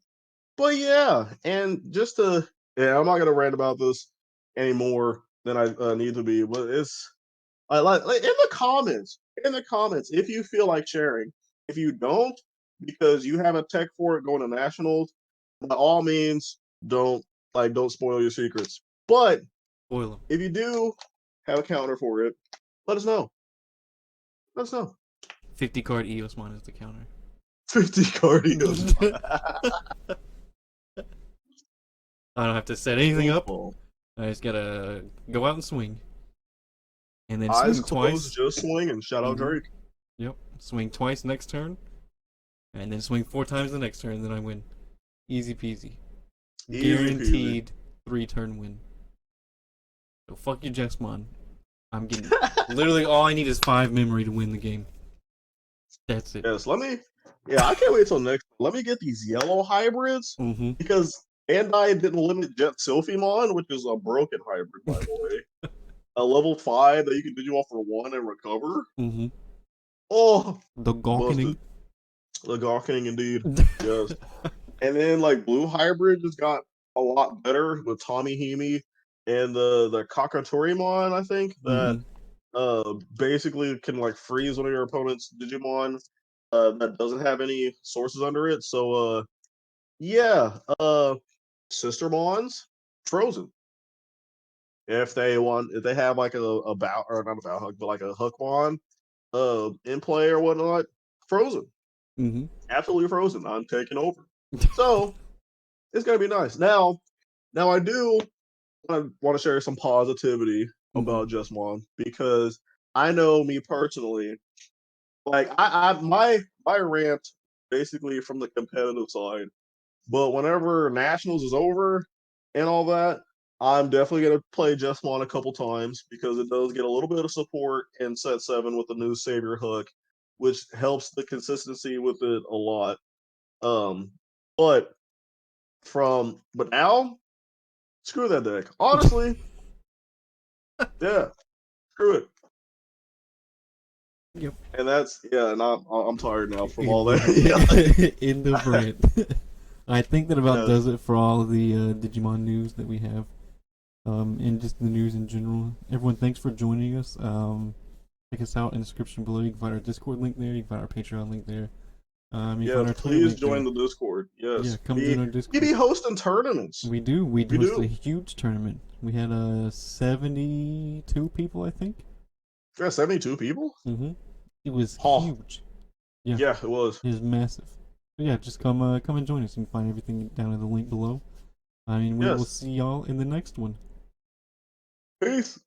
But yeah, and just to yeah, I'm not gonna rant about this any more than I need to be, but it's like in the comments, if you feel like sharing. If you don't, because you have a tech for it going to nationals, by all means, don't spoil your secrets. But
Boil them.
if you do have a counter for it, let us know. Let us know.
50 card Eos Mon is the counter.
50 cardios.
I don't have to set anything up.
Well,
I just gotta go out and swing. And then
eyes
swing
closed,
twice.
just swing, and shout out
Mm-hmm.
Drake.
Yep. Swing twice next turn. And then swing 4 times the next turn, and then I win. Easy peasy.
Easy peasy.
Guaranteed 3-turn win. So fuck your Jexmon. I'm getting literally all I need is 5 memory to win the game. That's it.
Yes, yeah, I can't wait till next. Let me get these yellow hybrids
Mm-hmm.
because Bandai didn't limit Jet Sylphimon, which is a broken hybrid, by the way. A level 5 that you can Digimon for 1 and recover.
Mm-hmm.
Oh,
The
busted.
Gawkening.
The Gawkening, indeed. Yes. And then, like, blue hybrid just got a lot better with Tommy Himi and the Kakatorimon, I think, that
Mm-hmm.
basically can, like, freeze one of your opponent's Digimon that doesn't have any sources under it. So, yeah, Sister Mons, Frozen. If they have like a bow or not a bow hug, but like a hook wand, in play or whatnot, Frozen,
Mm-hmm.
absolutely Frozen. I'm taking over. So it's gonna be nice. Now I do want to share some positivity
Mm-hmm.
about Just One because I know me personally, like my rant basically from the competitive side. But whenever Nationals is over and all that, I'm definitely gonna play Just One a couple times because it does get a little bit of support in set 7 with the new Savior hook, which helps the consistency with it a lot. Um, but but now, screw that deck. Honestly, yeah, screw it.
Yep.
And that's yeah, and I'm tired now from all
End
that. Yeah.
of, end of rant. I think that about
Yeah.
does it for all of the Digimon news that we have. And just the news in general. Everyone, thanks for joining us. Check us out in the description below. You can find our Discord link there. You can find our Patreon link there. You
Yeah,
find our Twitter
please
link
join
there.
the Discord. Yes,
Yeah, come join our Discord.
we be hosting tournaments.
We do. We
We
hosted a
do.
huge tournament. We had 72 people, I think.
Yeah, 72 people.
It was
Oh,
huge. Yeah,
yeah, it was.
it was massive. But yeah, just come and join us. You can find everything down in the link below. I mean, we will
Yes.
see y'all in the next one.
Peace.